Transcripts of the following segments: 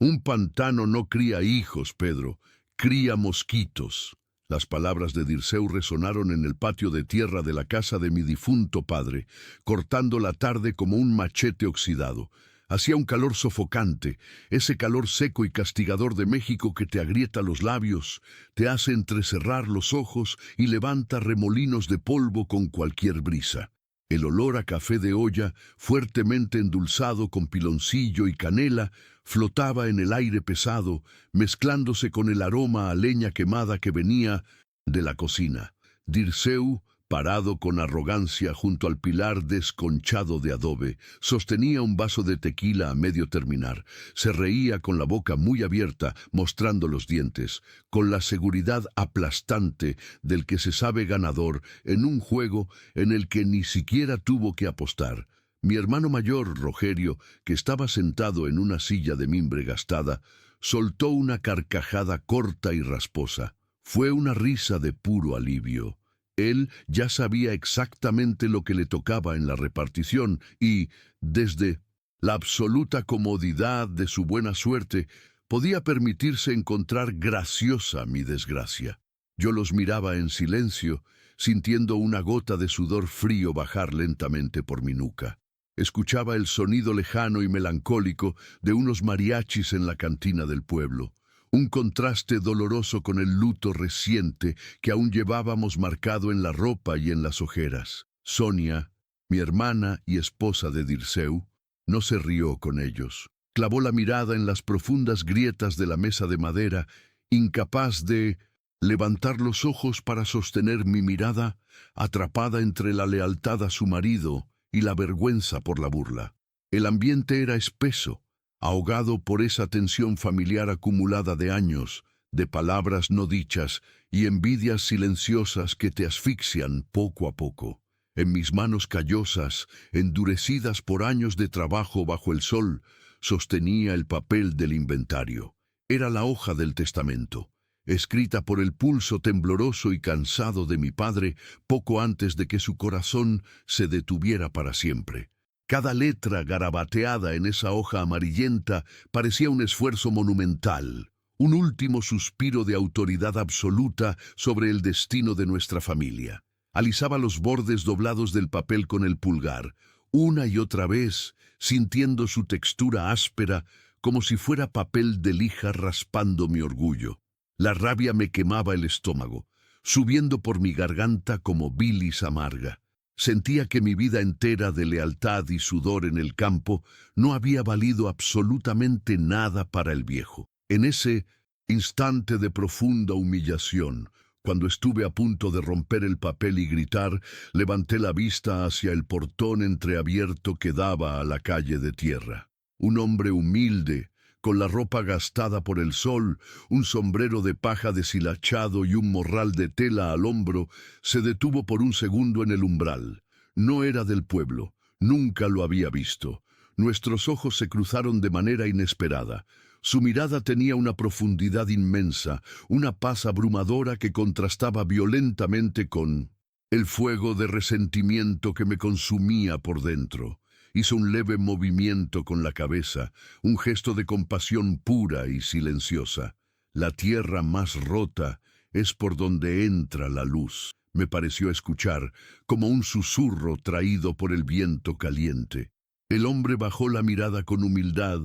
Un pantano no cría hijos, Pedro, cría mosquitos. Las palabras de Dirceu resonaron en el patio de tierra de la casa de mi difunto padre, cortando la tarde como un machete oxidado. Hacía un calor sofocante, ese calor seco y castigador de México que te agrieta los labios, te hace entrecerrar los ojos y levanta remolinos de polvo con cualquier brisa. El olor a café de olla, fuertemente endulzado con piloncillo y canela, flotaba en el aire pesado, mezclándose con el aroma a leña quemada que venía de la cocina. Dirceu, parado con arrogancia junto al pilar desconchado de adobe, sostenía un vaso de tequila a medio terminar. Se reía con la boca muy abierta, mostrando los dientes, con la seguridad aplastante del que se sabe ganador en un juego en el que ni siquiera tuvo que apostar. Mi hermano mayor, Rogerio, que estaba sentado en una silla de mimbre gastada, soltó una carcajada corta y rasposa. Fue una risa de puro alivio. Él ya sabía exactamente lo que le tocaba en la repartición y, desde la absoluta comodidad de su buena suerte, podía permitirse encontrar graciosa mi desgracia. Yo los miraba en silencio, sintiendo una gota de sudor frío bajar lentamente por mi nuca. Escuchaba el sonido lejano y melancólico de unos mariachis en la cantina del pueblo. Un contraste doloroso con el luto reciente que aún llevábamos marcado en la ropa y en las ojeras. Sonia, mi hermana y esposa de Dirceu, no se rió con ellos. Clavó la mirada en las profundas grietas de la mesa de madera, incapaz de levantar los ojos para sostener mi mirada, atrapada entre la lealtad a su marido y la vergüenza por la burla. El ambiente era espeso, ahogado por esa tensión familiar acumulada de años, de palabras no dichas y envidias silenciosas que te asfixian poco a poco. En mis manos callosas, endurecidas por años de trabajo bajo el sol, sostenía el papel del inventario. Era la hoja del testamento, escrita por el pulso tembloroso y cansado de mi padre poco antes de que su corazón se detuviera para siempre. Cada letra garabateada en esa hoja amarillenta parecía un esfuerzo monumental, un último suspiro de autoridad absoluta sobre el destino de nuestra familia. Alisaba los bordes doblados del papel con el pulgar, una y otra vez, sintiendo su textura áspera, como si fuera papel de lija raspando mi orgullo. La rabia me quemaba el estómago, subiendo por mi garganta como bilis amarga. Sentía que mi vida entera de lealtad y sudor en el campo no había valido absolutamente nada para el viejo. En ese instante de profunda humillación, cuando estuve a punto de romper el papel y gritar, levanté la vista hacia el portón entreabierto que daba a la calle de tierra. Un hombre humilde, con la ropa gastada por el sol, un sombrero de paja deshilachado y un morral de tela al hombro, se detuvo por un segundo en el umbral. No era del pueblo, nunca lo había visto. Nuestros ojos se cruzaron de manera inesperada. Su mirada tenía una profundidad inmensa, una paz abrumadora que contrastaba violentamente con el fuego de resentimiento que me consumía por dentro. Hizo un leve movimiento con la cabeza, un gesto de compasión pura y silenciosa. La tierra más rota es por donde entra la luz, me pareció escuchar, como un susurro traído por el viento caliente. El hombre bajó la mirada con humildad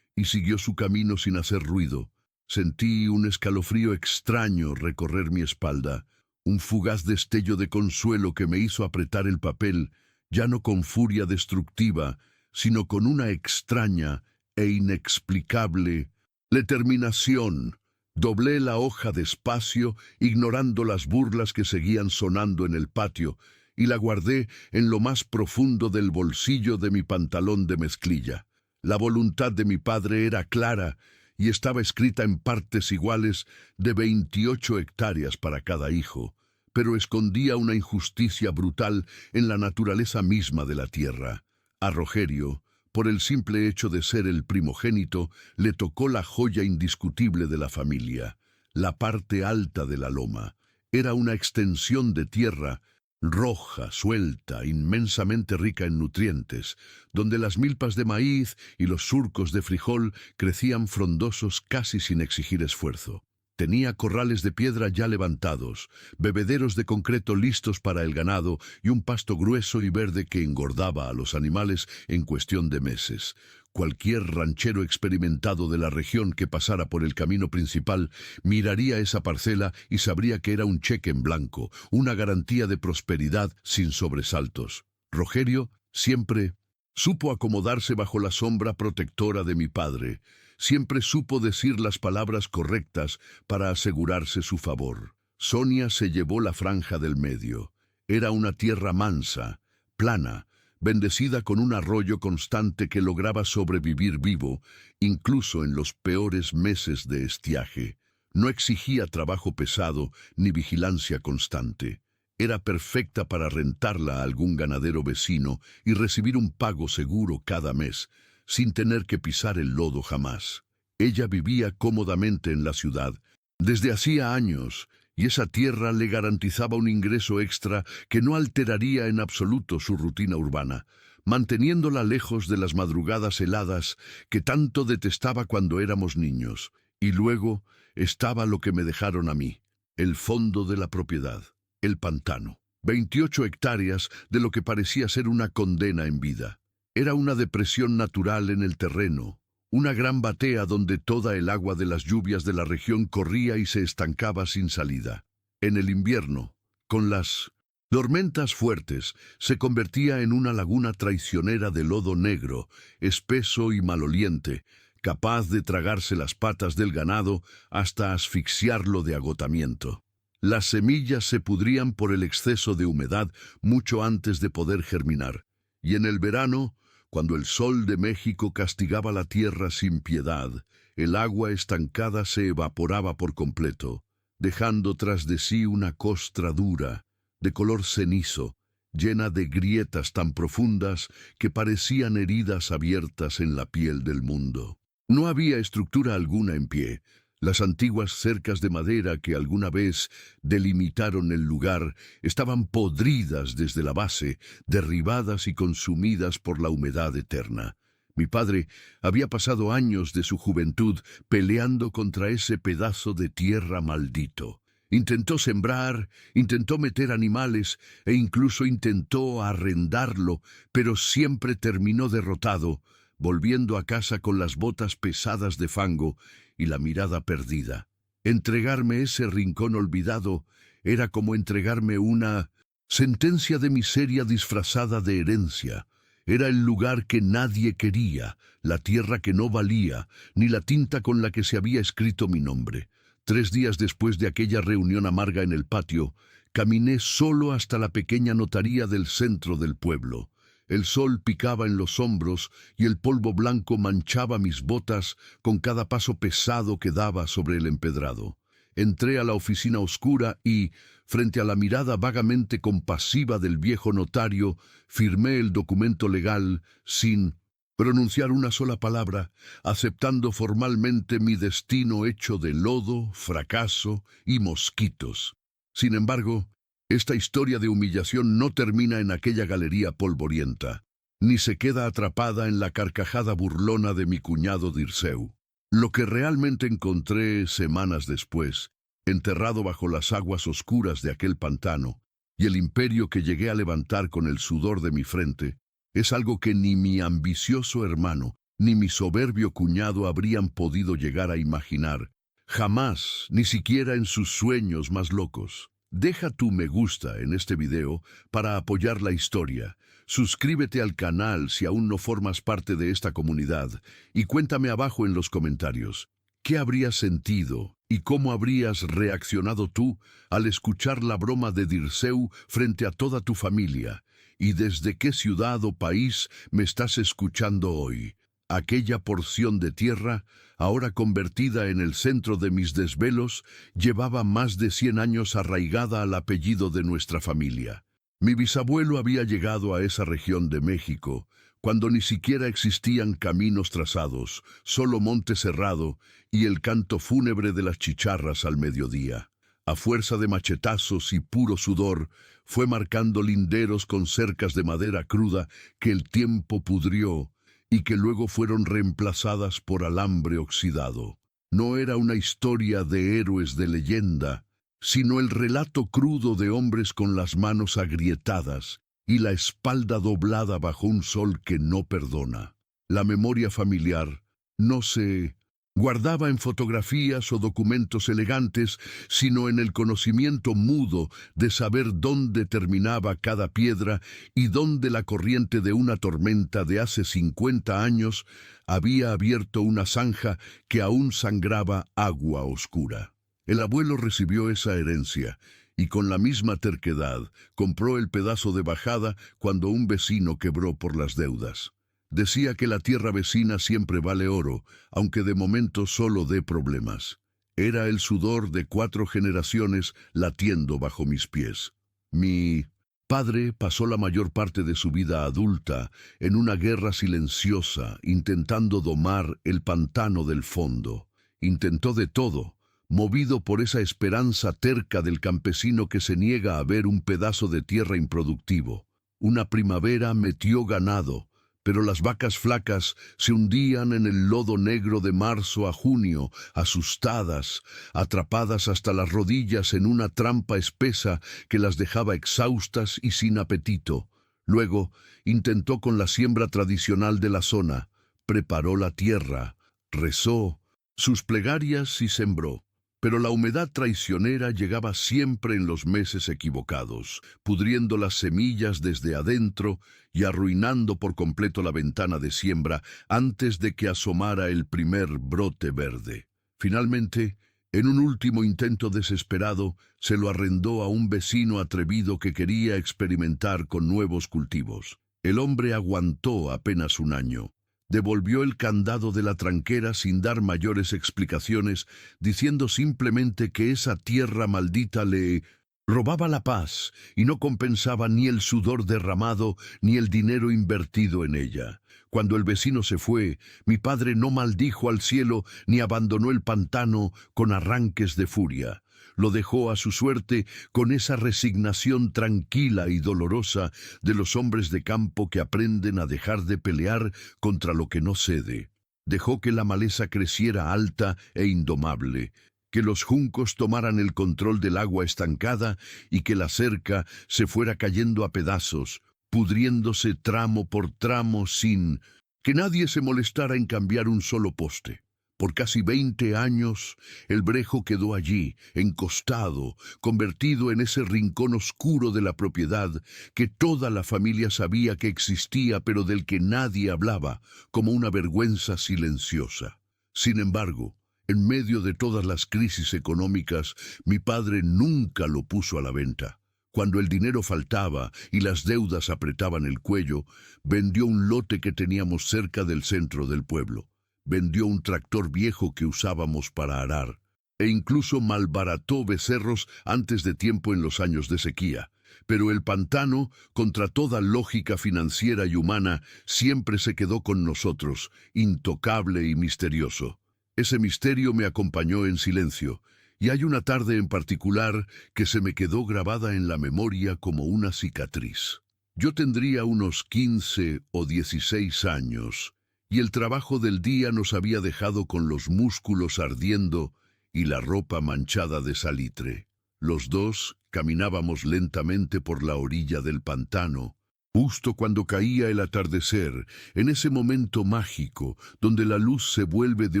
y siguió su camino sin hacer ruido. Sentí un escalofrío extraño recorrer mi espalda, un fugaz destello de consuelo que me hizo apretar el papel, ya no con furia destructiva, sino con una extraña e inexplicable determinación. Doblé la hoja despacio, ignorando las burlas que seguían sonando en el patio, y la guardé en lo más profundo del bolsillo de mi pantalón de mezclilla. La voluntad de mi padre era clara y estaba escrita en partes iguales de 28 hectáreas para cada hijo, pero escondía una injusticia brutal en la naturaleza misma de la tierra. A Rogerio, por el simple hecho de ser el primogénito, le tocó la joya indiscutible de la familia, la parte alta de la loma. Era una extensión de tierra roja, suelta, inmensamente rica en nutrientes, donde las milpas de maíz y los surcos de frijol crecían frondosos casi sin exigir esfuerzo. Tenía corrales de piedra ya levantados, bebederos de concreto listos para el ganado y un pasto grueso y verde que engordaba a los animales en cuestión de meses. Cualquier ranchero experimentado de la región que pasara por el camino principal miraría esa parcela y sabría que era un cheque en blanco, una garantía de prosperidad sin sobresaltos. Rogerio siempre supo acomodarse bajo la sombra protectora de mi padre. Siempre supo decir las palabras correctas para asegurarse su favor. Sonia se llevó la franja del medio. Era una tierra mansa, plana, bendecida con un arroyo constante que lograba sobrevivir vivo, incluso en los peores meses de estiaje. No exigía trabajo pesado ni vigilancia constante. Era perfecta para rentarla a algún ganadero vecino y recibir un pago seguro cada mes, sin tener que pisar el lodo jamás. Ella vivía cómodamente en la ciudad desde hacía años, y esa tierra le garantizaba un ingreso extra que no alteraría en absoluto su rutina urbana, manteniéndola lejos de las madrugadas heladas que tanto detestaba cuando éramos niños. Y luego estaba lo que me dejaron a mí, el fondo de la propiedad, el pantano. 28 hectáreas de lo que parecía ser una condena en vida. Era una depresión natural en el terreno, una gran batea donde toda el agua de las lluvias de la región corría y se estancaba sin salida. En el invierno, con las tormentas fuertes, se convertía en una laguna traicionera de lodo negro, espeso y maloliente, capaz de tragarse las patas del ganado hasta asfixiarlo de agotamiento. Las semillas se pudrían por el exceso de humedad mucho antes de poder germinar, y en el verano, cuando el sol de México castigaba la tierra sin piedad, el agua estancada se evaporaba por completo, dejando tras de sí una costra dura, de color cenizo, llena de grietas tan profundas que parecían heridas abiertas en la piel del mundo. No había estructura alguna en pie. Las antiguas cercas de madera que alguna vez delimitaron el lugar estaban podridas desde la base, derribadas y consumidas por la humedad eterna. Mi padre había pasado años de su juventud peleando contra ese pedazo de tierra maldito. Intentó sembrar, intentó meter animales e incluso intentó arrendarlo, pero siempre terminó derrotado, volviendo a casa con las botas pesadas de fango y la mirada perdida. Entregarme ese rincón olvidado era como entregarme una sentencia de miseria disfrazada de herencia. Era el lugar que nadie quería, la tierra que no valía, ni la tinta con la que se había escrito mi nombre. 3 días después de aquella reunión amarga en el patio, caminé solo hasta la pequeña notaría del centro del pueblo. El sol picaba en los hombros y el polvo blanco manchaba mis botas con cada paso pesado que daba sobre el empedrado. Entré a la oficina oscura y, frente a la mirada vagamente compasiva del viejo notario, firmé el documento legal sin pronunciar una sola palabra, aceptando formalmente mi destino hecho de lodo, fracaso y mosquitos. Sin embargo, esta historia de humillación no termina en aquella galería polvorienta, ni se queda atrapada en la carcajada burlona de mi cuñado Dirceu. Lo que realmente encontré semanas después, enterrado bajo las aguas oscuras de aquel pantano, y el imperio que llegué a levantar con el sudor de mi frente, es algo que ni mi ambicioso hermano, ni mi soberbio cuñado habrían podido llegar a imaginar, jamás, ni siquiera en sus sueños más locos. Deja tu me gusta en este video para apoyar la historia. Suscríbete al canal si aún no formas parte de esta comunidad y cuéntame abajo en los comentarios qué habrías sentido y cómo habrías reaccionado tú al escuchar la broma de Dirceu frente a toda tu familia y desde qué ciudad o país me estás escuchando hoy. Aquella porción de tierra, ahora convertida en el centro de mis desvelos, llevaba más de 100 años arraigada al apellido de nuestra familia. Mi bisabuelo había llegado a esa región de México, cuando ni siquiera existían caminos trazados, solo monte cerrado y el canto fúnebre de las chicharras al mediodía. A fuerza de machetazos y puro sudor, fue marcando linderos con cercas de madera cruda que el tiempo pudrió y que luego fueron reemplazadas por alambre oxidado. No era una historia de héroes de leyenda, sino el relato crudo de hombres con las manos agrietadas y la espalda doblada bajo un sol que no perdona. La memoria familiar no se guardaba en fotografías o documentos elegantes, sino en el conocimiento mudo de saber dónde terminaba cada piedra y dónde la corriente de una tormenta de hace 50 años había abierto una zanja que aún sangraba agua oscura. El abuelo recibió esa herencia y con la misma terquedad compró el pedazo de bajada cuando un vecino quebró por las deudas. Decía que la tierra vecina siempre vale oro, aunque de momento solo dé problemas. Era el sudor de 4 generaciones latiendo bajo mis pies. Mi padre pasó la mayor parte de su vida adulta en una guerra silenciosa, intentando domar el pantano del fondo. Intentó de todo, movido por esa esperanza terca del campesino que se niega a ver un pedazo de tierra improductivo. Una primavera metió ganado, pero las vacas flacas se hundían en el lodo negro de marzo a junio, asustadas, atrapadas hasta las rodillas en una trampa espesa que las dejaba exhaustas y sin apetito. Luego intentó con la siembra tradicional de la zona, preparó la tierra, rezó sus plegarias y sembró. Pero la humedad traicionera llegaba siempre en los meses equivocados, pudriendo las semillas desde adentro y arruinando por completo la ventana de siembra antes de que asomara el primer brote verde. Finalmente, en un último intento desesperado, se lo arrendó a un vecino atrevido que quería experimentar con nuevos cultivos. El hombre aguantó apenas un año. Devolvió el candado de la tranquera sin dar mayores explicaciones, diciendo simplemente que esa tierra maldita le robaba la paz y no compensaba ni el sudor derramado ni el dinero invertido en ella. Cuando el vecino se fue, mi padre no maldijo al cielo ni abandonó el pantano con arranques de furia. Lo dejó a su suerte con esa resignación tranquila y dolorosa de los hombres de campo que aprenden a dejar de pelear contra lo que no cede. Dejó que la maleza creciera alta e indomable, que los juncos tomaran el control del agua estancada y que la cerca se fuera cayendo a pedazos, pudriéndose tramo por tramo sin que nadie se molestara en cambiar un solo poste. Por casi 20 años, el brejo quedó allí, encostado, convertido en ese rincón oscuro de la propiedad que toda la familia sabía que existía, pero del que nadie hablaba, como una vergüenza silenciosa. Sin embargo, en medio de todas las crisis económicas, mi padre nunca lo puso a la venta. Cuando el dinero faltaba y las deudas apretaban el cuello, vendió un lote que teníamos cerca del centro del pueblo. Vendió un tractor viejo que usábamos para arar, e incluso malbarató becerros antes de tiempo en los años de sequía. Pero el pantano, contra toda lógica financiera y humana, siempre se quedó con nosotros, intocable y misterioso. Ese misterio me acompañó en silencio, y hay una tarde en particular que se me quedó grabada en la memoria como una cicatriz. Yo tendría unos 15 o 16 años, y el trabajo del día nos había dejado con los músculos ardiendo y la ropa manchada de salitre. Los dos caminábamos lentamente por la orilla del pantano, justo cuando caía el atardecer, en ese momento mágico donde la luz se vuelve de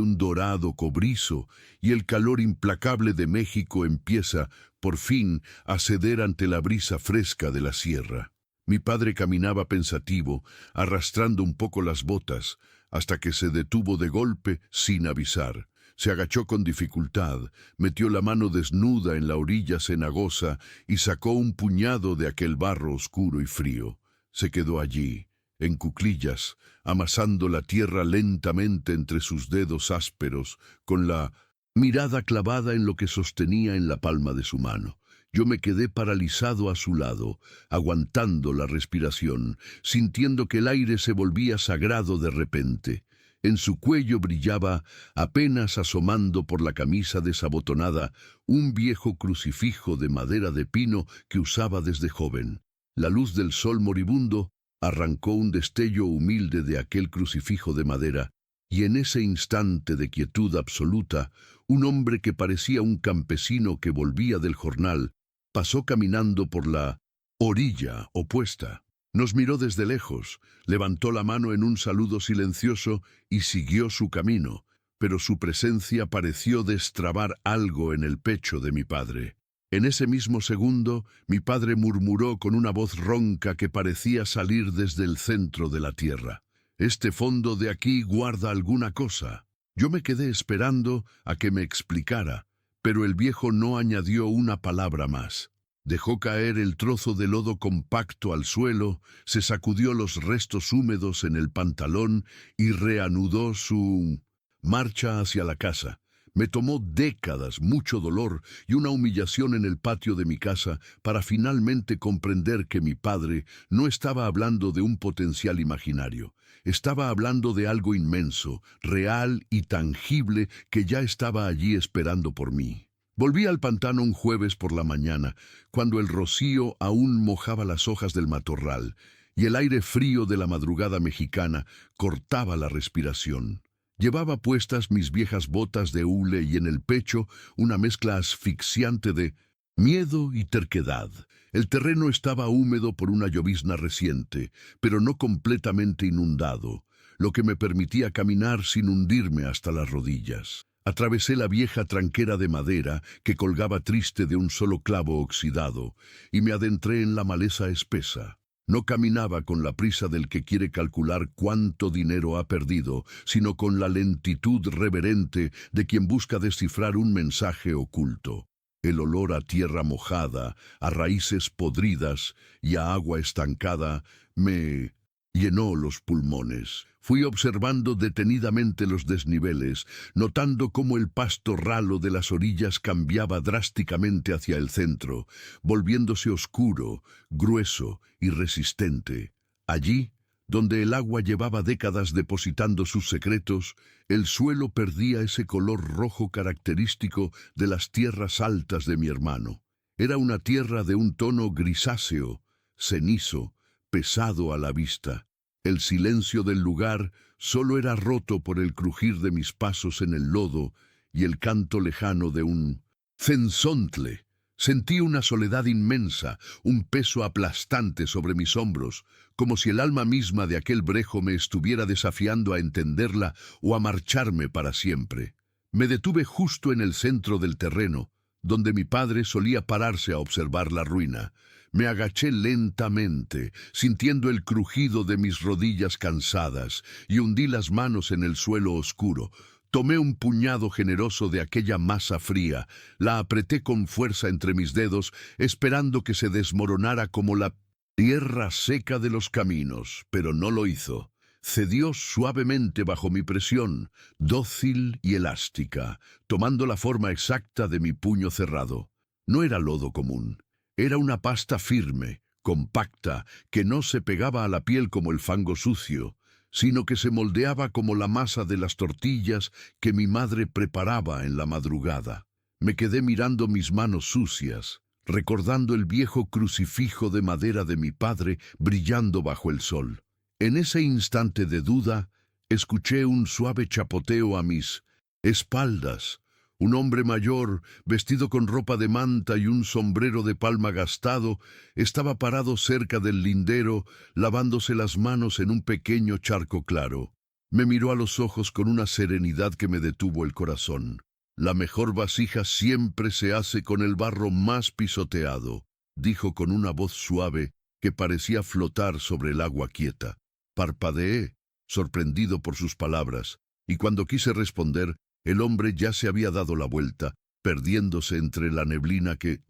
un dorado cobrizo y el calor implacable de México empieza, por fin, a ceder ante la brisa fresca de la sierra. Mi padre caminaba pensativo, arrastrando un poco las botas, hasta que se detuvo de golpe sin avisar. Se agachó con dificultad, metió la mano desnuda en la orilla cenagosa y sacó un puñado de aquel barro oscuro y frío. Se quedó allí, en cuclillas, amasando la tierra lentamente entre sus dedos ásperos, con la mirada clavada en lo que sostenía en la palma de su mano. Yo me quedé paralizado a su lado, aguantando la respiración, sintiendo que el aire se volvía sagrado de repente. En su cuello brillaba, apenas asomando por la camisa desabotonada, un viejo crucifijo de madera de pino que usaba desde joven. La luz del sol moribundo arrancó un destello humilde de aquel crucifijo de madera, y en ese instante de quietud absoluta, un hombre que parecía un campesino que volvía del jornal, pasó caminando por la orilla opuesta. Nos miró desde lejos, levantó la mano en un saludo silencioso y siguió su camino, pero su presencia pareció destrabar algo en el pecho de mi padre. En ese mismo segundo, mi padre murmuró con una voz ronca que parecía salir desde el centro de la tierra: «Este fondo de aquí guarda alguna cosa». Yo me quedé esperando a que me explicara, pero el viejo no añadió una palabra más. Dejó caer el trozo de lodo compacto al suelo, se sacudió los restos húmedos en el pantalón y reanudó su marcha hacia la casa. Me tomó décadas, mucho dolor y una humillación en el patio de mi casa para finalmente comprender que mi padre no estaba hablando de un potencial imaginario. Estaba hablando de algo inmenso, real y tangible que ya estaba allí esperando por mí. Volví al pantano un jueves por la mañana, cuando el rocío aún mojaba las hojas del matorral y el aire frío de la madrugada mexicana cortaba la respiración. Llevaba puestas mis viejas botas de hule y en el pecho una mezcla asfixiante de miedo y terquedad. El terreno estaba húmedo por una llovizna reciente, pero no completamente inundado, lo que me permitía caminar sin hundirme hasta las rodillas. Atravesé la vieja tranquera de madera que colgaba triste de un solo clavo oxidado y me adentré en la maleza espesa. No caminaba con la prisa del que quiere calcular cuánto dinero ha perdido, sino con la lentitud reverente de quien busca descifrar un mensaje oculto. El olor a tierra mojada, a raíces podridas y a agua estancada me llenó los pulmones. Fui observando detenidamente los desniveles, notando cómo el pasto ralo de las orillas cambiaba drásticamente hacia el centro, volviéndose oscuro, grueso y resistente. Allí, donde el agua llevaba décadas depositando sus secretos, el suelo perdía ese color rojo característico de las tierras altas de mi hermano. Era una tierra de un tono grisáceo, cenizo, pesado a la vista. El silencio del lugar solo era roto por el crujir de mis pasos en el lodo y el canto lejano de un cenzontle. Sentí una soledad inmensa, un peso aplastante sobre mis hombros, como si el alma misma de aquel brejo me estuviera desafiando a entenderla o a marcharme para siempre. Me detuve justo en el centro del terreno, donde mi padre solía pararse a observar la ruina. Me agaché lentamente, sintiendo el crujido de mis rodillas cansadas, y hundí las manos en el suelo oscuro. Tomé un puñado generoso de aquella masa fría, la apreté con fuerza entre mis dedos, esperando que se desmoronara como la tierra seca de los caminos, pero no lo hizo. Cedió suavemente bajo mi presión, dócil y elástica, tomando la forma exacta de mi puño cerrado. No era lodo común. Era una pasta firme, compacta, que no se pegaba a la piel como el fango sucio, sino que se moldeaba como la masa de las tortillas que mi madre preparaba en la madrugada. Me quedé mirando mis manos sucias, recordando el viejo crucifijo de madera de mi padre brillando bajo el sol. En ese instante de duda, escuché un suave chapoteo a mis espaldas. Un hombre mayor, vestido con ropa de manta y un sombrero de palma gastado, estaba parado cerca del lindero, lavándose las manos en un pequeño charco claro. Me miró a los ojos con una serenidad que me detuvo el corazón. «La mejor vasija siempre se hace con el barro más pisoteado», dijo con una voz suave que parecía flotar sobre el agua quieta. Parpadeé, sorprendido por sus palabras, y cuando quise responder, el hombre ya se había dado la vuelta, perdiéndose entre la neblina que,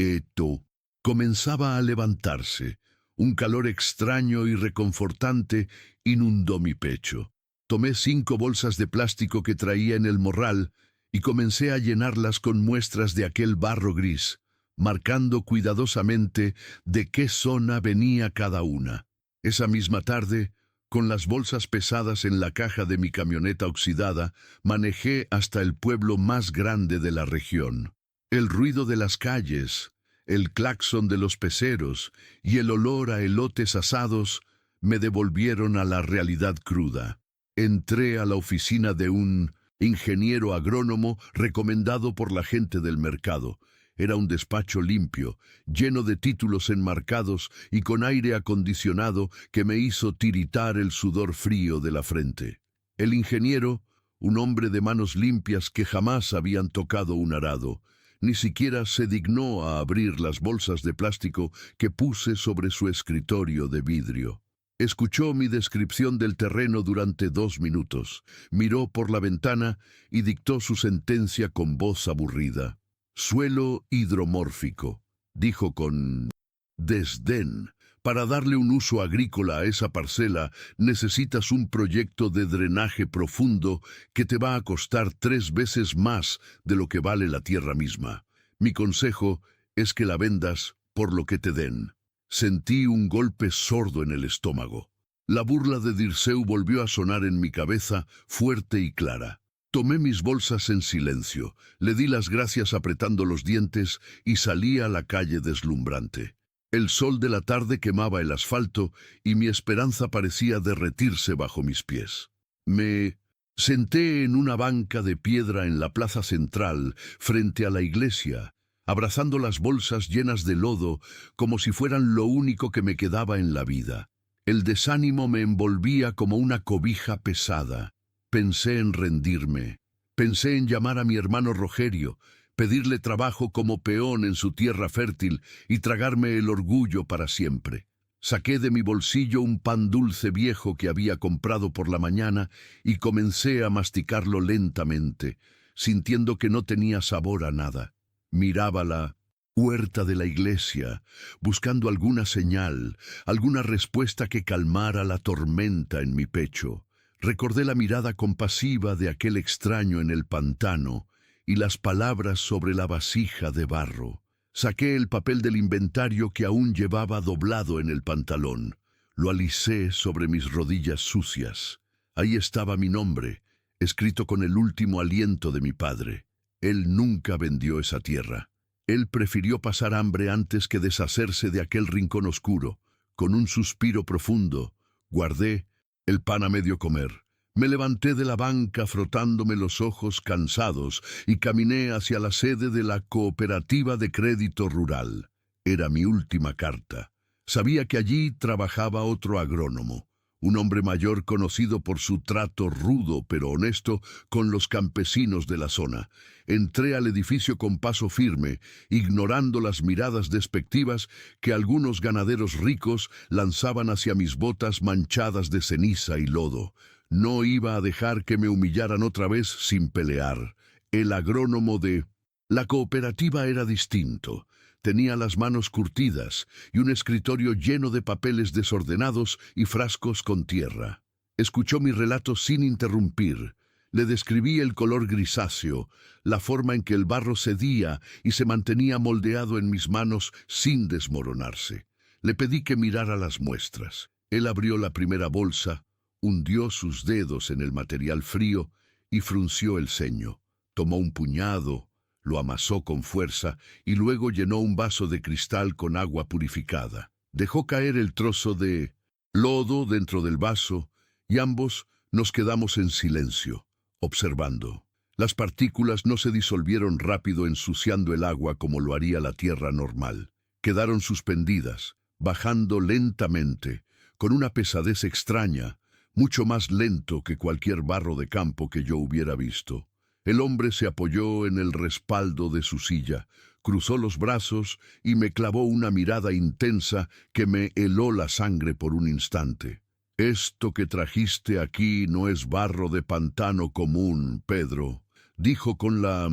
comenzaba a levantarse. Un calor extraño y reconfortante inundó mi pecho. Tomé 5 bolsas de plástico que traía en el morral y comencé a llenarlas con muestras de aquel barro gris, marcando cuidadosamente de qué zona venía cada una. Esa misma tarde, Con las bolsas pesadas en la caja de mi camioneta oxidada, manejé hasta el pueblo más grande de la región. El ruido de las calles, el claxon de los peceros y el olor a elotes asados me devolvieron a la realidad cruda. Entré a la oficina de un ingeniero agrónomo recomendado por la gente del mercado. Era un despacho limpio, lleno de títulos enmarcados y con aire acondicionado que me hizo tiritar el sudor frío de la frente. El ingeniero, un hombre de manos limpias que jamás habían tocado un arado, ni siquiera se dignó a abrir las bolsas de plástico que puse sobre su escritorio de vidrio. Escuchó mi descripción del terreno durante 2 minutos, miró por la ventana y dictó su sentencia con voz aburrida. Suelo hidromórfico, dijo con desdén. Para darle un uso agrícola a esa parcela necesitas un proyecto de drenaje profundo que te va a costar 3 veces más de lo que vale la tierra misma. Mi consejo es que la vendas por lo que te den. Sentí un golpe sordo en el estómago. La burla de Dirceu volvió a sonar en mi cabeza fuerte y clara. Tomé mis bolsas en silencio, le di las gracias apretando los dientes y salí a la calle deslumbrante. El sol de la tarde quemaba el asfalto y mi esperanza parecía derretirse bajo mis pies. Me senté en una banca de piedra en la plaza central, frente a la iglesia, abrazando las bolsas llenas de lodo como si fueran lo único que me quedaba en la vida. El desánimo me envolvía como una cobija pesada. Pensé en rendirme. Pensé en llamar a mi hermano Rogerio, pedirle trabajo como peón en su tierra fértil y tragarme el orgullo para siempre. Saqué de mi bolsillo un pan dulce viejo que había comprado por la mañana y comencé a masticarlo lentamente, sintiendo que no tenía sabor a nada. Miraba la huerta de la iglesia, buscando alguna señal, alguna respuesta que calmara la tormenta en mi pecho. Recordé la mirada compasiva de aquel extraño en el pantano y las palabras sobre la vasija de barro. Saqué el papel del inventario que aún llevaba doblado en el pantalón. Lo alisé sobre mis rodillas sucias. Ahí estaba mi nombre, escrito con el último aliento de mi padre. Él nunca vendió esa tierra. Él prefirió pasar hambre antes que deshacerse de aquel rincón oscuro. Con un suspiro profundo, guardé el pan a medio comer. Me levanté de la banca frotándome los ojos cansados y caminé hacia la sede de la Cooperativa de Crédito Rural. Era mi última carta. Sabía que allí trabajaba otro agrónomo, un hombre mayor conocido por su trato rudo pero honesto con los campesinos de la zona. Entré al edificio con paso firme, ignorando las miradas despectivas que algunos ganaderos ricos lanzaban hacia mis botas manchadas de ceniza y lodo. No iba a dejar que me humillaran otra vez sin pelear. El agrónomo de la cooperativa era distinto. Tenía las manos curtidas y un escritorio lleno de papeles desordenados y frascos con tierra. Escuchó mi relato sin interrumpir. Le describí el color grisáceo, la forma en que el barro cedía y se mantenía moldeado en mis manos sin desmoronarse. Le pedí que mirara las muestras. Él abrió la primera bolsa, hundió sus dedos en el material frío y frunció el ceño. Tomó un puñado, lo amasó con fuerza y luego llenó un vaso de cristal con agua purificada. Dejó caer el trozo de lodo dentro del vaso y ambos nos quedamos en silencio, observando. Las partículas no se disolvieron rápido ensuciando el agua como lo haría la tierra normal. Quedaron suspendidas, bajando lentamente, con una pesadez extraña, mucho más lento que cualquier barro de campo que yo hubiera visto. El hombre se apoyó en el respaldo de su silla, cruzó los brazos y me clavó una mirada intensa que me heló la sangre por un instante. «Esto que trajiste aquí no es barro de pantano común, Pedro», dijo con la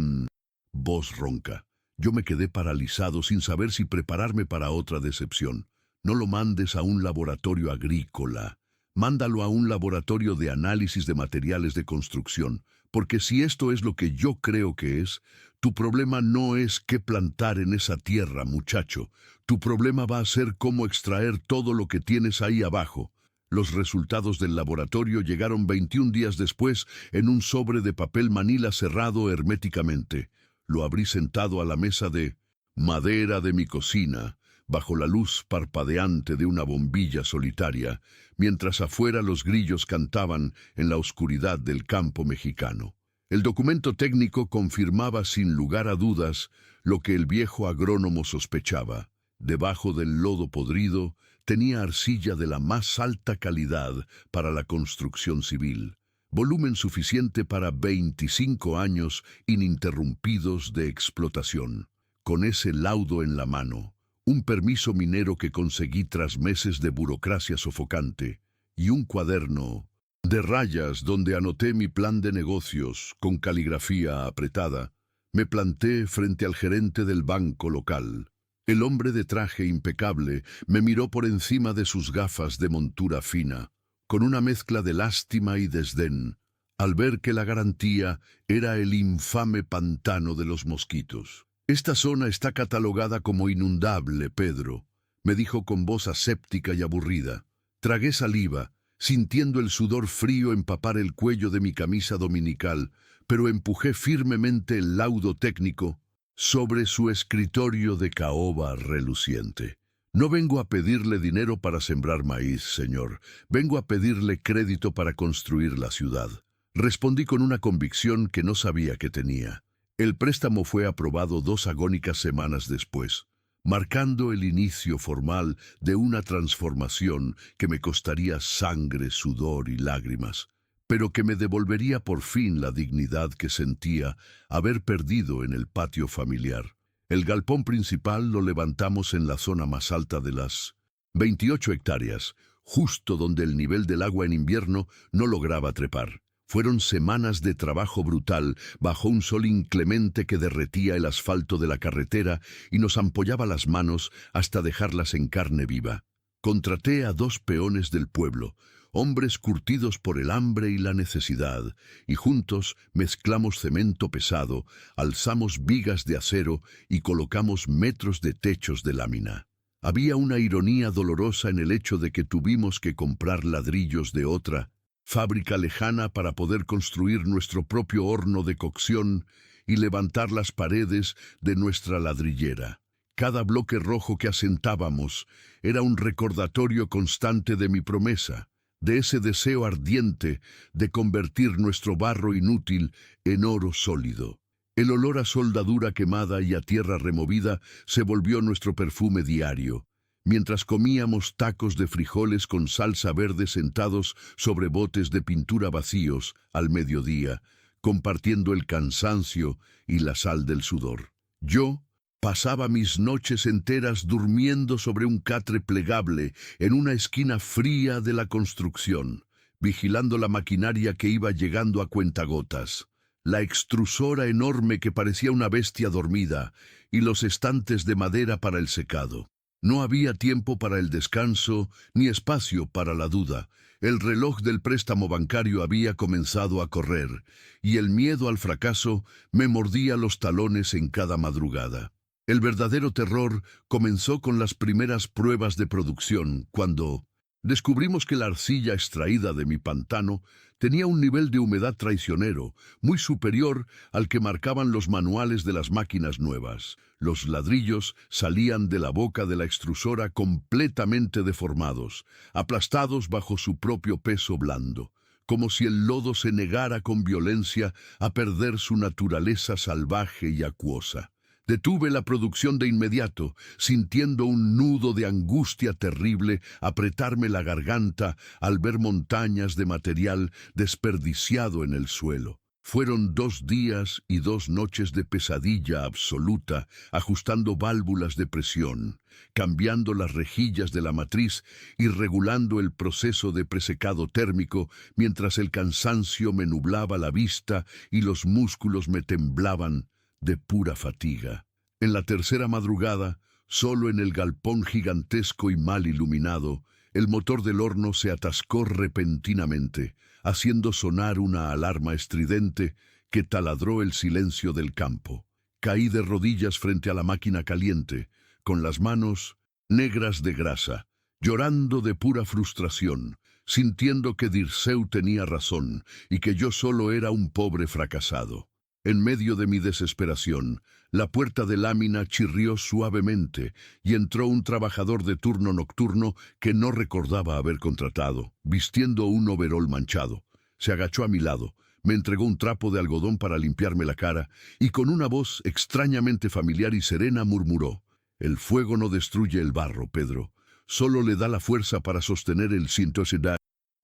voz ronca. Yo me quedé paralizado sin saber si prepararme para otra decepción. «No lo mandes a un laboratorio agrícola. Mándalo a un laboratorio de análisis de materiales de construcción, porque si esto es lo que yo creo que es, tu problema no es qué plantar en esa tierra, muchacho. Tu problema va a ser cómo extraer todo lo que tienes ahí abajo. Los resultados del laboratorio llegaron 21 días después en un sobre de papel manila cerrado herméticamente. Lo abrí sentado a la mesa de madera de mi cocina, bajo la luz parpadeante de una bombilla solitaria, mientras afuera los grillos cantaban en la oscuridad del campo mexicano. El documento técnico confirmaba sin lugar a dudas lo que el viejo agrónomo sospechaba. Debajo del lodo podrido tenía arcilla de la más alta calidad para la construcción civil, volumen suficiente para 25 años ininterrumpidos de explotación. Con ese laudo en la mano, un permiso minero que conseguí tras meses de burocracia sofocante y un cuaderno de rayas donde anoté mi plan de negocios con caligrafía apretada, me planté frente al gerente del banco local. El hombre de traje impecable me miró por encima de sus gafas de montura fina, con una mezcla de lástima y desdén, al ver que la garantía era el infame pantano de los mosquitos. «Esta zona está catalogada como inundable, Pedro», me dijo con voz aséptica y aburrida. Tragué saliva, sintiendo el sudor frío empapar el cuello de mi camisa dominical, pero empujé firmemente el laudo técnico sobre su escritorio de caoba reluciente. «No vengo a pedirle dinero para sembrar maíz, señor. Vengo a pedirle crédito para construir la ciudad», respondí con una convicción que no sabía que tenía. El préstamo fue aprobado 2 agónicas semanas después, marcando el inicio formal de una transformación que me costaría sangre, sudor y lágrimas, pero que me devolvería por fin la dignidad que sentía haber perdido en el patio familiar. El galpón principal lo levantamos en la zona más alta de las 28 hectáreas, justo donde el nivel del agua en invierno no lograba trepar. Fueron semanas de trabajo brutal bajo un sol inclemente que derretía el asfalto de la carretera y nos ampollaba las manos hasta dejarlas en carne viva. Contraté a 2 peones del pueblo, hombres curtidos por el hambre y la necesidad, y juntos mezclamos cemento pesado, alzamos vigas de acero y colocamos metros de techos de lámina. Había una ironía dolorosa en el hecho de que tuvimos que comprar ladrillos de otra fábrica lejana para poder construir nuestro propio horno de cocción y levantar las paredes de nuestra ladrillera. Cada bloque rojo que asentábamos era un recordatorio constante de mi promesa, de ese deseo ardiente de convertir nuestro barro inútil en oro sólido. El olor a soldadura quemada y a tierra removida se volvió nuestro perfume diario, mientras comíamos tacos de frijoles con salsa verde sentados sobre botes de pintura vacíos al mediodía, compartiendo el cansancio y la sal del sudor. Yo pasaba mis noches enteras durmiendo sobre un catre plegable en una esquina fría de la construcción, vigilando la maquinaria que iba llegando a cuentagotas, la extrusora enorme que parecía una bestia dormida y los estantes de madera para el secado. No había tiempo para el descanso ni espacio para la duda. El reloj del préstamo bancario había comenzado a correr y el miedo al fracaso me mordía los talones en cada madrugada. El verdadero terror comenzó con las primeras pruebas de producción, cuando descubrimos que la arcilla extraída de mi pantano tenía un nivel de humedad traicionero, muy superior al que marcaban los manuales de las máquinas nuevas. Los ladrillos salían de la boca de la extrusora completamente deformados, aplastados bajo su propio peso blando, como si el lodo se negara con violencia a perder su naturaleza salvaje y acuosa. Detuve la producción de inmediato, sintiendo un nudo de angustia terrible apretarme la garganta al ver montañas de material desperdiciado en el suelo. Fueron 2 días y 2 noches de pesadilla absoluta, ajustando válvulas de presión, cambiando las rejillas de la matriz y regulando el proceso de presecado térmico, mientras el cansancio me nublaba la vista y los músculos me temblaban de pura fatiga. En la tercera madrugada, solo en el galpón gigantesco y mal iluminado, el motor del horno se atascó repentinamente, haciendo sonar una alarma estridente que taladró el silencio del campo. Caí de rodillas frente a la máquina caliente, con las manos negras de grasa, llorando de pura frustración, sintiendo que Dirceu tenía razón y que yo solo era un pobre fracasado. En medio de mi desesperación, la puerta de lámina chirrió suavemente y entró un trabajador de turno nocturno que no recordaba haber contratado, vistiendo un overol manchado. Se agachó a mi lado, me entregó un trapo de algodón para limpiarme la cara y con una voz extrañamente familiar y serena murmuró: «El fuego no destruye el barro, Pedro, solo le da la fuerza para sostener el cinto.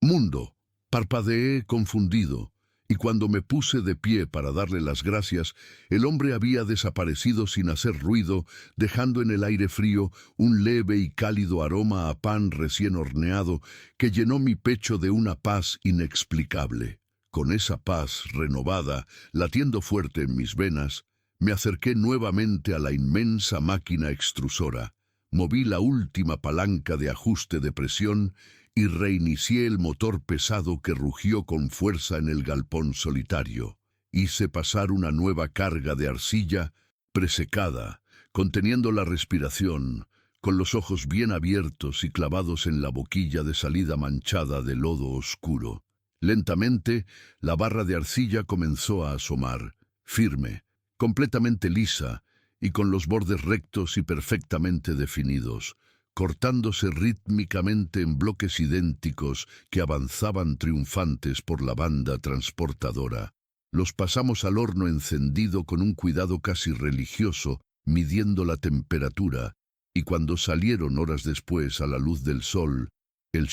Mundo». Parpadeé confundido, y cuando me puse de pie para darle las gracias, el hombre había desaparecido sin hacer ruido, dejando en el aire frío un leve y cálido aroma a pan recién horneado que llenó mi pecho de una paz inexplicable. Con esa paz renovada, latiendo fuerte en mis venas, me acerqué nuevamente a la inmensa máquina extrusora, moví la última palanca de ajuste de presión y reinicié el motor pesado que rugió con fuerza en el galpón solitario. Hice pasar una nueva carga de arcilla presecada, conteniendo la respiración, con los ojos bien abiertos y clavados en la boquilla de salida manchada de lodo oscuro. Lentamente, la barra de arcilla comenzó a asomar, firme, completamente lisa y con los bordes rectos y perfectamente definidos, cortándose rítmicamente en bloques idénticos que avanzaban triunfantes por la banda transportadora. Los pasamos al horno encendido con un cuidado casi religioso, midiendo la temperatura, y cuando salieron horas después a la luz del sol, el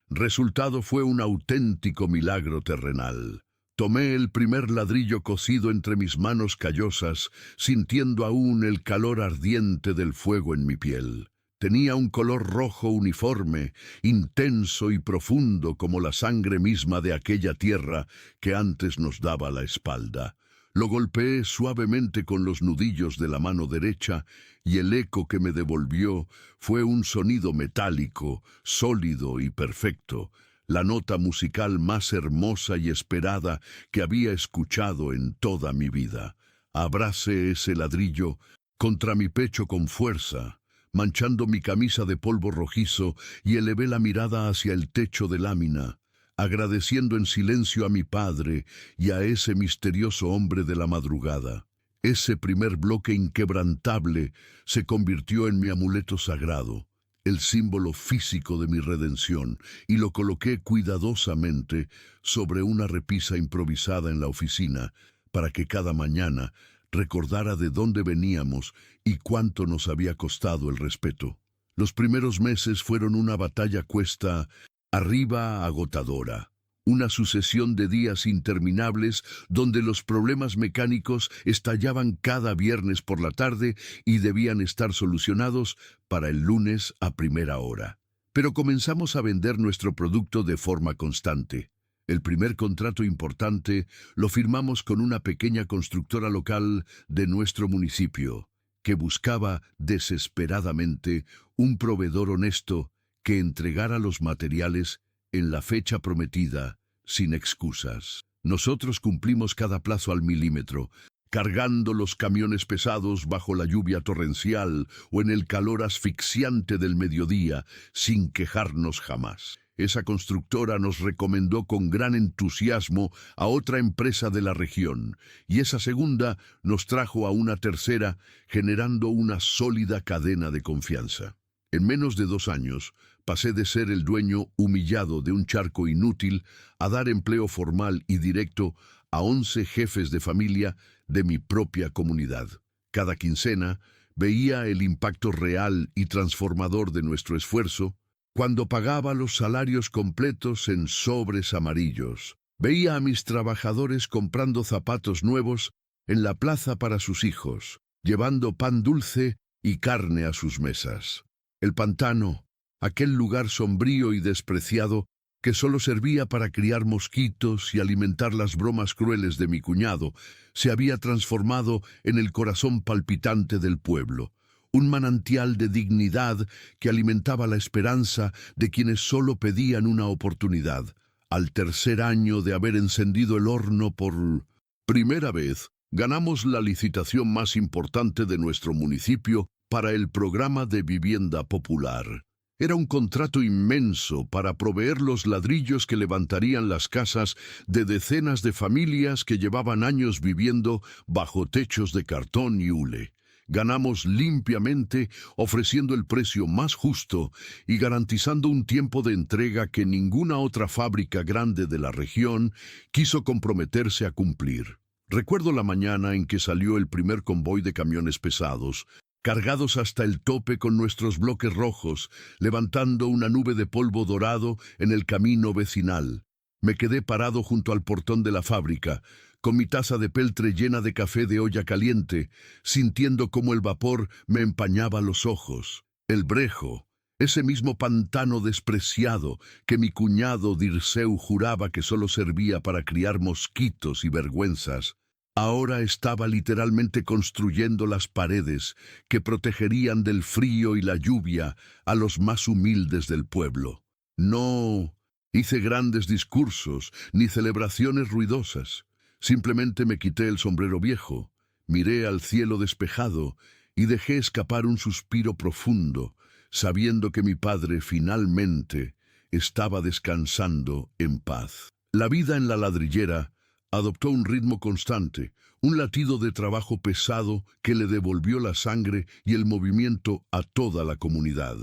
resultado fue un auténtico milagro terrenal. Tomé el primer ladrillo cocido entre mis manos callosas, sintiendo aún el calor ardiente del fuego en mi piel. Tenía un color rojo uniforme, intenso y profundo como la sangre misma de aquella tierra que antes nos daba la espalda. Lo golpeé suavemente con los nudillos de la mano derecha y el eco que me devolvió fue un sonido metálico, sólido y perfecto, la nota musical más hermosa y esperada que había escuchado en toda mi vida. Abracé ese ladrillo contra mi pecho con fuerza, manchando mi camisa de polvo rojizo, y elevé la mirada hacia el techo de lámina, agradeciendo en silencio a mi padre y a ese misterioso hombre de la madrugada. Ese primer bloque inquebrantable se convirtió en mi amuleto sagrado, el símbolo físico de mi redención, y lo coloqué cuidadosamente sobre una repisa improvisada en la oficina, para que cada mañana recordara de dónde veníamos y cuánto nos había costado el respeto. Los primeros meses fueron una batalla cuesta arriba agotadora, una sucesión de días interminables donde los problemas mecánicos estallaban cada viernes por la tarde y debían estar solucionados para el lunes a primera hora. Pero comenzamos a vender nuestro producto de forma constante. El primer contrato importante lo firmamos con una pequeña constructora local de nuestro municipio, que buscaba desesperadamente un proveedor honesto que entregara los materiales en la fecha prometida, sin excusas. Nosotros cumplimos cada plazo al milímetro, cargando los camiones pesados bajo la lluvia torrencial o en el calor asfixiante del mediodía, sin quejarnos jamás. Esa constructora nos recomendó con gran entusiasmo a otra empresa de la región, y esa segunda nos trajo a una tercera, generando una sólida cadena de confianza. En menos de 2 años, pasé de ser el dueño humillado de un charco inútil a dar empleo formal y directo a 11 jefes de familia de mi propia comunidad. Cada quincena veía el impacto real y transformador de nuestro esfuerzo cuando pagaba los salarios completos en sobres amarillos. Veía a mis trabajadores comprando zapatos nuevos en la plaza para sus hijos, llevando pan dulce y carne a sus mesas. El pantano, aquel lugar sombrío y despreciado que solo servía para criar mosquitos y alimentar las bromas crueles de mi cuñado, se había transformado en el corazón palpitante del pueblo, un manantial de dignidad que alimentaba la esperanza de quienes solo pedían una oportunidad. Al tercer año de haber encendido el horno por primera vez, ganamos la licitación más importante de nuestro municipio para el programa de vivienda popular. Era un contrato inmenso para proveer los ladrillos que levantarían las casas de decenas de familias que llevaban años viviendo bajo techos de cartón y hule. Ganamos limpiamente, ofreciendo el precio más justo y garantizando un tiempo de entrega que ninguna otra fábrica grande de la región quiso comprometerse a cumplir. Recuerdo la mañana en que salió el primer convoy de camiones pesados, cargados hasta el tope con nuestros bloques rojos, levantando una nube de polvo dorado en el camino vecinal. Me quedé parado junto al portón de la fábrica, con mi taza de peltre llena de café de olla caliente, sintiendo cómo el vapor me empañaba los ojos. El Brejo, ese mismo pantano despreciado que mi cuñado Dirceu juraba que solo servía para criar mosquitos y vergüenzas, ahora estaba literalmente construyendo las paredes que protegerían del frío y la lluvia a los más humildes del pueblo. No hice grandes discursos ni celebraciones ruidosas. Simplemente me quité el sombrero viejo, miré al cielo despejado y dejé escapar un suspiro profundo, sabiendo que mi padre finalmente estaba descansando en paz. La vida en la ladrillera adoptó un ritmo constante, un latido de trabajo pesado que le devolvió la sangre y el movimiento a toda la comunidad.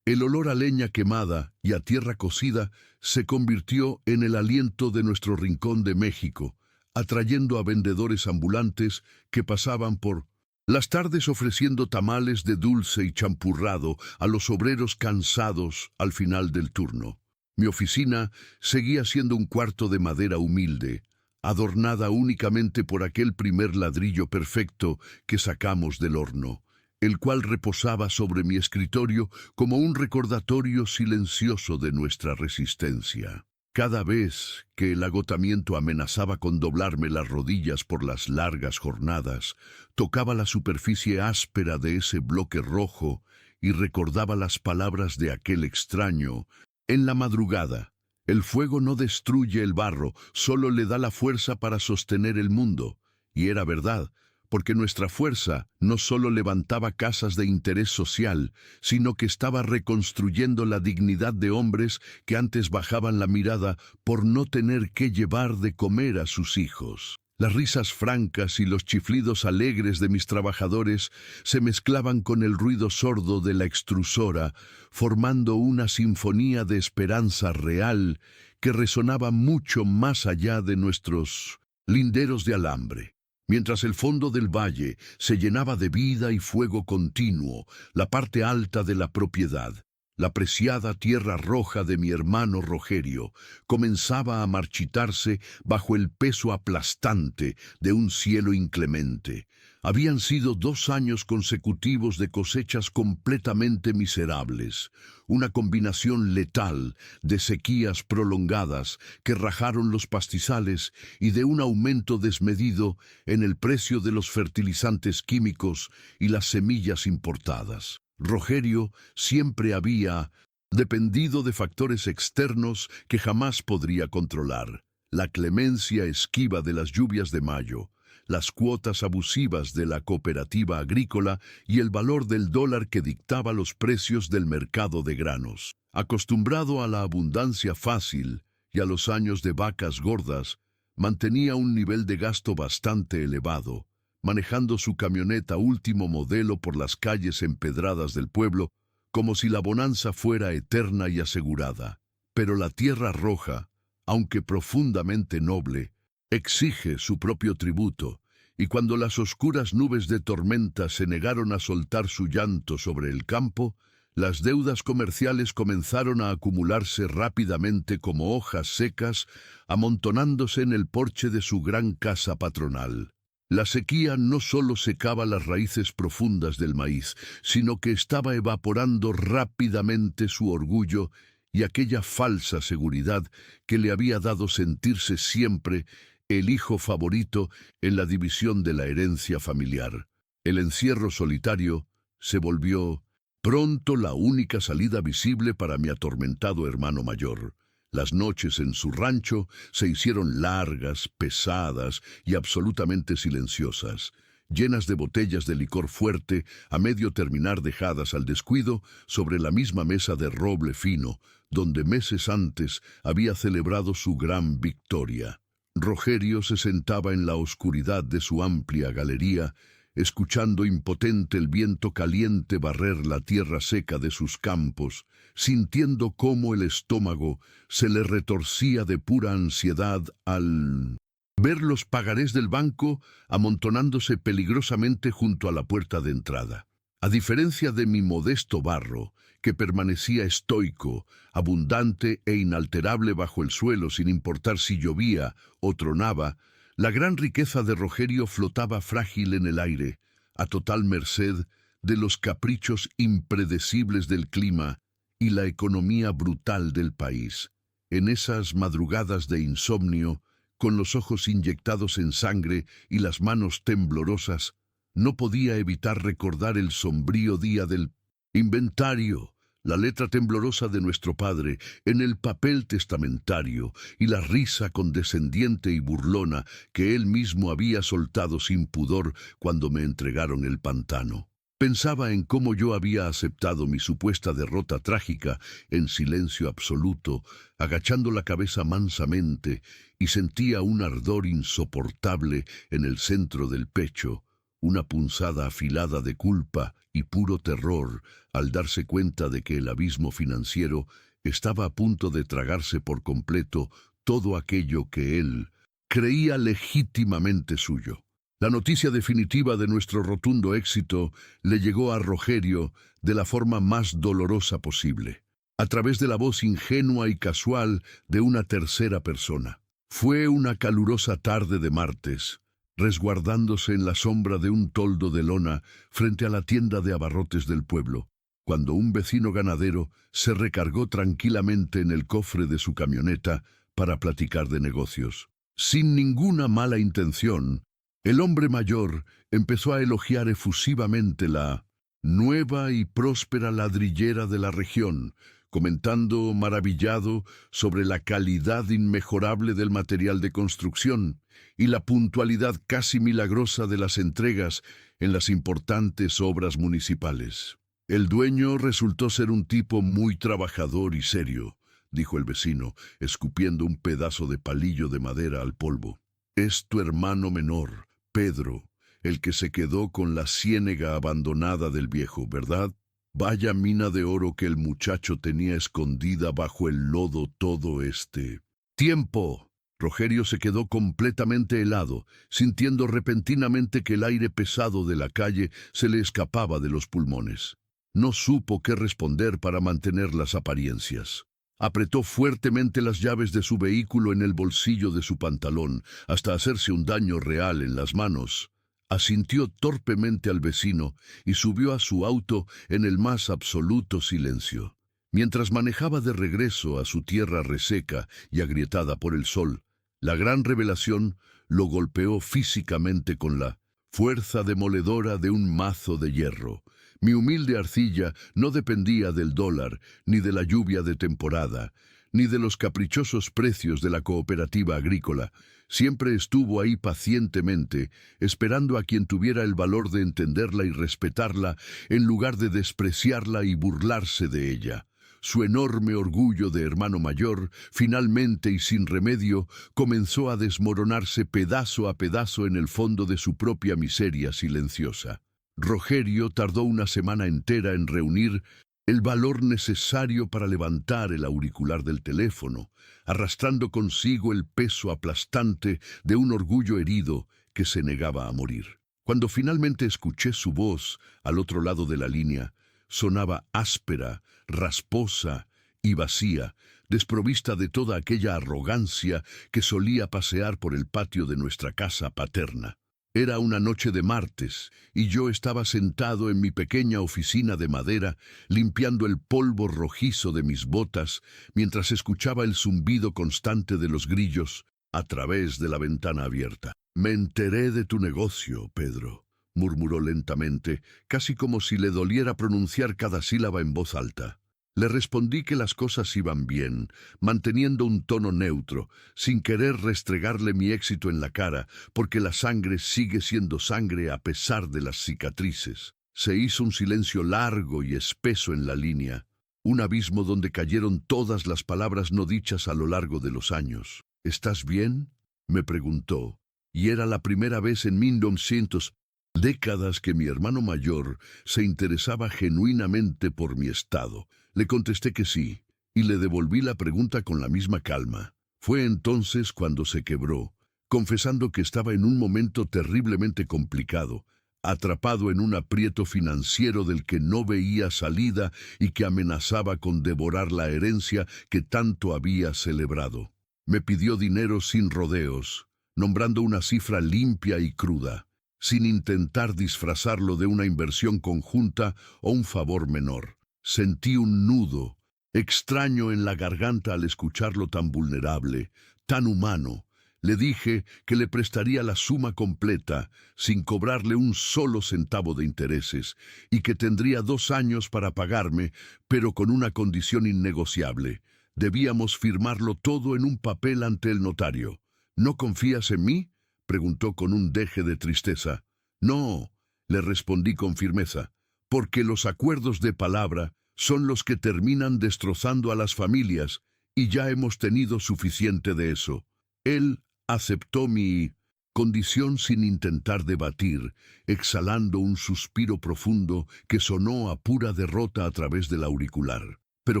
El olor a leña quemada y a tierra cocida se convirtió en el aliento de nuestro rincón de México, atrayendo a vendedores ambulantes que pasaban por las tardes ofreciendo tamales de dulce y champurrado a los obreros cansados al final del turno. Mi oficina seguía siendo un cuarto de madera humilde, adornada únicamente por aquel primer ladrillo perfecto que sacamos del horno, el cual reposaba sobre mi escritorio como un recordatorio silencioso de nuestra resistencia. Cada vez que el agotamiento amenazaba con doblarme las rodillas por las largas jornadas, tocaba la superficie áspera de ese bloque rojo y recordaba las palabras de aquel extraño. En la madrugada, el fuego no destruye el barro, solo le da la fuerza para sostener el mundo. Y era verdad, porque nuestra fuerza no solo levantaba casas de interés social, sino que estaba reconstruyendo la dignidad de hombres que antes bajaban la mirada por no tener que llevar de comer a sus hijos. Las risas francas y los chiflidos alegres de mis trabajadores se mezclaban con el ruido sordo de la extrusora, formando una sinfonía de esperanza real que resonaba mucho más allá de nuestros linderos de alambre. Mientras el fondo del valle se llenaba de vida y fuego continuo, la parte alta de la propiedad, la preciada tierra roja de mi hermano Rogerio, comenzaba a marchitarse bajo el peso aplastante de un cielo inclemente. Habían sido 2 años consecutivos de cosechas completamente miserables, una combinación letal de sequías prolongadas que rajaron los pastizales y de un aumento desmedido en el precio de los fertilizantes químicos y las semillas importadas. Rogerio siempre había dependido de factores externos que jamás podría controlar: la clemencia esquiva de las lluvias de mayo, las cuotas abusivas de la cooperativa agrícola y el valor del dólar que dictaba los precios del mercado de granos. Acostumbrado a la abundancia fácil y a los años de vacas gordas, mantenía un nivel de gasto bastante elevado, manejando su camioneta último modelo por las calles empedradas del pueblo, como si la bonanza fuera eterna y asegurada. Pero la tierra roja, aunque profundamente noble, exige su propio tributo, y cuando las oscuras nubes de tormenta se negaron a soltar su llanto sobre el campo, las deudas comerciales comenzaron a acumularse rápidamente como hojas secas, amontonándose en el porche de su gran casa patronal. La sequía no solo secaba las raíces profundas del maíz, sino que estaba evaporando rápidamente su orgullo y aquella falsa seguridad que le había dado sentirse siempre el hijo favorito en la división de la herencia familiar. El encierro solitario se volvió pronto la única salida visible para mi atormentado hermano mayor. Las noches en su rancho se hicieron largas, pesadas y absolutamente silenciosas. llenas de botellas de licor fuerte, a medio terminar dejadas al descuido sobre la misma mesa de roble fino, donde meses antes había celebrado su gran victoria. Rogerio se sentaba en la oscuridad de su amplia galería, escuchando impotente el viento caliente barrer la tierra seca de sus campos, sintiendo cómo el estómago se le retorcía de pura ansiedad al ver los pagarés del banco amontonándose peligrosamente junto a la puerta de entrada. A diferencia de mi modesto barro, que permanecía estoico, abundante e inalterable bajo el suelo sin importar si llovía o tronaba, la gran riqueza de Rogerio flotaba frágil en el aire, a total merced de los caprichos impredecibles del clima y la economía brutal del país. En esas madrugadas de insomnio, con los ojos inyectados en sangre y las manos temblorosas, no podía evitar recordar el sombrío día del inventario, la letra temblorosa de nuestro padre en el papel testamentario y la risa condescendiente y burlona que él mismo había soltado sin pudor cuando me entregaron el pantano. Pensaba en cómo yo había aceptado mi supuesta derrota trágica en silencio absoluto, agachando la cabeza mansamente, y sentía un ardor insoportable en el centro del pecho, una punzada afilada de culpa y puro terror al darse cuenta de que el abismo financiero estaba a punto de tragarse por completo todo aquello que él creía legítimamente suyo. La noticia definitiva de nuestro rotundo éxito le llegó a Rogerio de la forma más dolorosa posible, a través de la voz ingenua y casual de una tercera persona. Fue una calurosa tarde de martes, resguardándose en la sombra de un toldo de lona frente a la tienda de abarrotes del pueblo, cuando un vecino ganadero se recargó tranquilamente en el cofre de su camioneta para platicar de negocios. Sin ninguna mala intención, el hombre mayor empezó a elogiar efusivamente la nueva y próspera ladrillera de la región, comentando maravillado sobre la calidad inmejorable del material de construcción y la puntualidad casi milagrosa de las entregas en las importantes obras municipales. El dueño resultó ser un tipo muy trabajador y serio, dijo el vecino, escupiendo un pedazo de palillo de madera al polvo. Es tu hermano menor, Pedro, el que se quedó con la ciénega abandonada del viejo, ¿verdad? Vaya mina de oro que el muchacho tenía escondida bajo el lodo todo este tiempo. Rogerio se quedó completamente helado, sintiendo repentinamente que el aire pesado de la calle se le escapaba de los pulmones. No supo qué responder para mantener las apariencias. Apretó fuertemente las llaves de su vehículo en el bolsillo de su pantalón, hasta hacerse un daño real en las manos. Asintió torpemente al vecino y subió a su auto en el más absoluto silencio. Mientras manejaba de regreso a su tierra reseca y agrietada por el sol, la gran revelación lo golpeó físicamente con la fuerza demoledora de un mazo de hierro. Mi humilde arcilla no dependía del dólar, ni de la lluvia de temporada, ni de los caprichosos precios de la cooperativa agrícola. Siempre estuvo ahí pacientemente, esperando a quien tuviera el valor de entenderla y respetarla, en lugar de despreciarla y burlarse de ella. Su enorme orgullo de hermano mayor, finalmente y sin remedio, comenzó a desmoronarse pedazo a pedazo en el fondo de su propia miseria silenciosa. Rogerio tardó una semana entera en reunir el valor necesario para levantar el auricular del teléfono, arrastrando consigo el peso aplastante de un orgullo herido que se negaba a morir. Cuando finalmente escuché su voz al otro lado de la línea, sonaba áspera, rasposa y vacía, desprovista de toda aquella arrogancia que solía pasear por el patio de nuestra casa paterna. Era una noche de martes, y yo estaba sentado en mi pequeña oficina de madera, limpiando el polvo rojizo de mis botas, mientras escuchaba el zumbido constante de los grillos a través de la ventana abierta. «Me enteré de tu negocio, Pedro», murmuró lentamente, casi como si le doliera pronunciar cada sílaba en voz alta. Le respondí que las cosas iban bien, manteniendo un tono neutro, sin querer restregarle mi éxito en la cara, porque la sangre sigue siendo sangre a pesar de las cicatrices. Se hizo un silencio largo y espeso en la línea, un abismo donde cayeron todas las palabras no dichas a lo largo de los años. ¿Estás bien?, me preguntó, y era la primera vez en 1900 décadas que mi hermano mayor se interesaba genuinamente por mi estado. Le contesté que sí, y le devolví la pregunta con la misma calma. Fue entonces cuando se quebró, confesando que estaba en un momento terriblemente complicado, atrapado en un aprieto financiero del que no veía salida y que amenazaba con devorar la herencia que tanto había celebrado. Me pidió dinero sin rodeos, nombrando una cifra limpia y cruda, sin intentar disfrazarlo de una inversión conjunta o un favor menor. Sentí un nudo extraño en la garganta al escucharlo tan vulnerable, tan humano. Le dije que le prestaría la suma completa, sin cobrarle un solo centavo de intereses, y que tendría 2 años para pagarme, pero con una condición innegociable. Debíamos firmarlo todo en un papel ante el notario. ¿No confías en mí?, preguntó con un deje de tristeza. No, le respondí con firmeza, porque los acuerdos de palabra son los que terminan destrozando a las familias, y ya hemos tenido suficiente de eso. Él aceptó mi condición sin intentar debatir, exhalando un suspiro profundo que sonó a pura derrota a través del auricular. Pero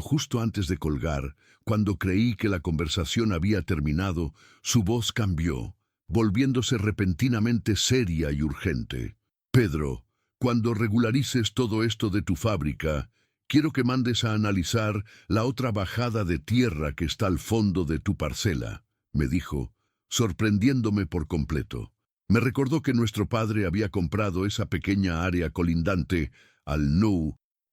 justo antes de colgar, cuando creí que la conversación había terminado, su voz cambió, volviéndose repentinamente seria y urgente. Pedro, cuando regularices todo esto de tu fábrica, quiero que mandes a analizar la otra bajada de tierra que está al fondo de tu parcela, me dijo, sorprendiéndome por completo. Me recordó que nuestro padre había comprado esa pequeña área colindante al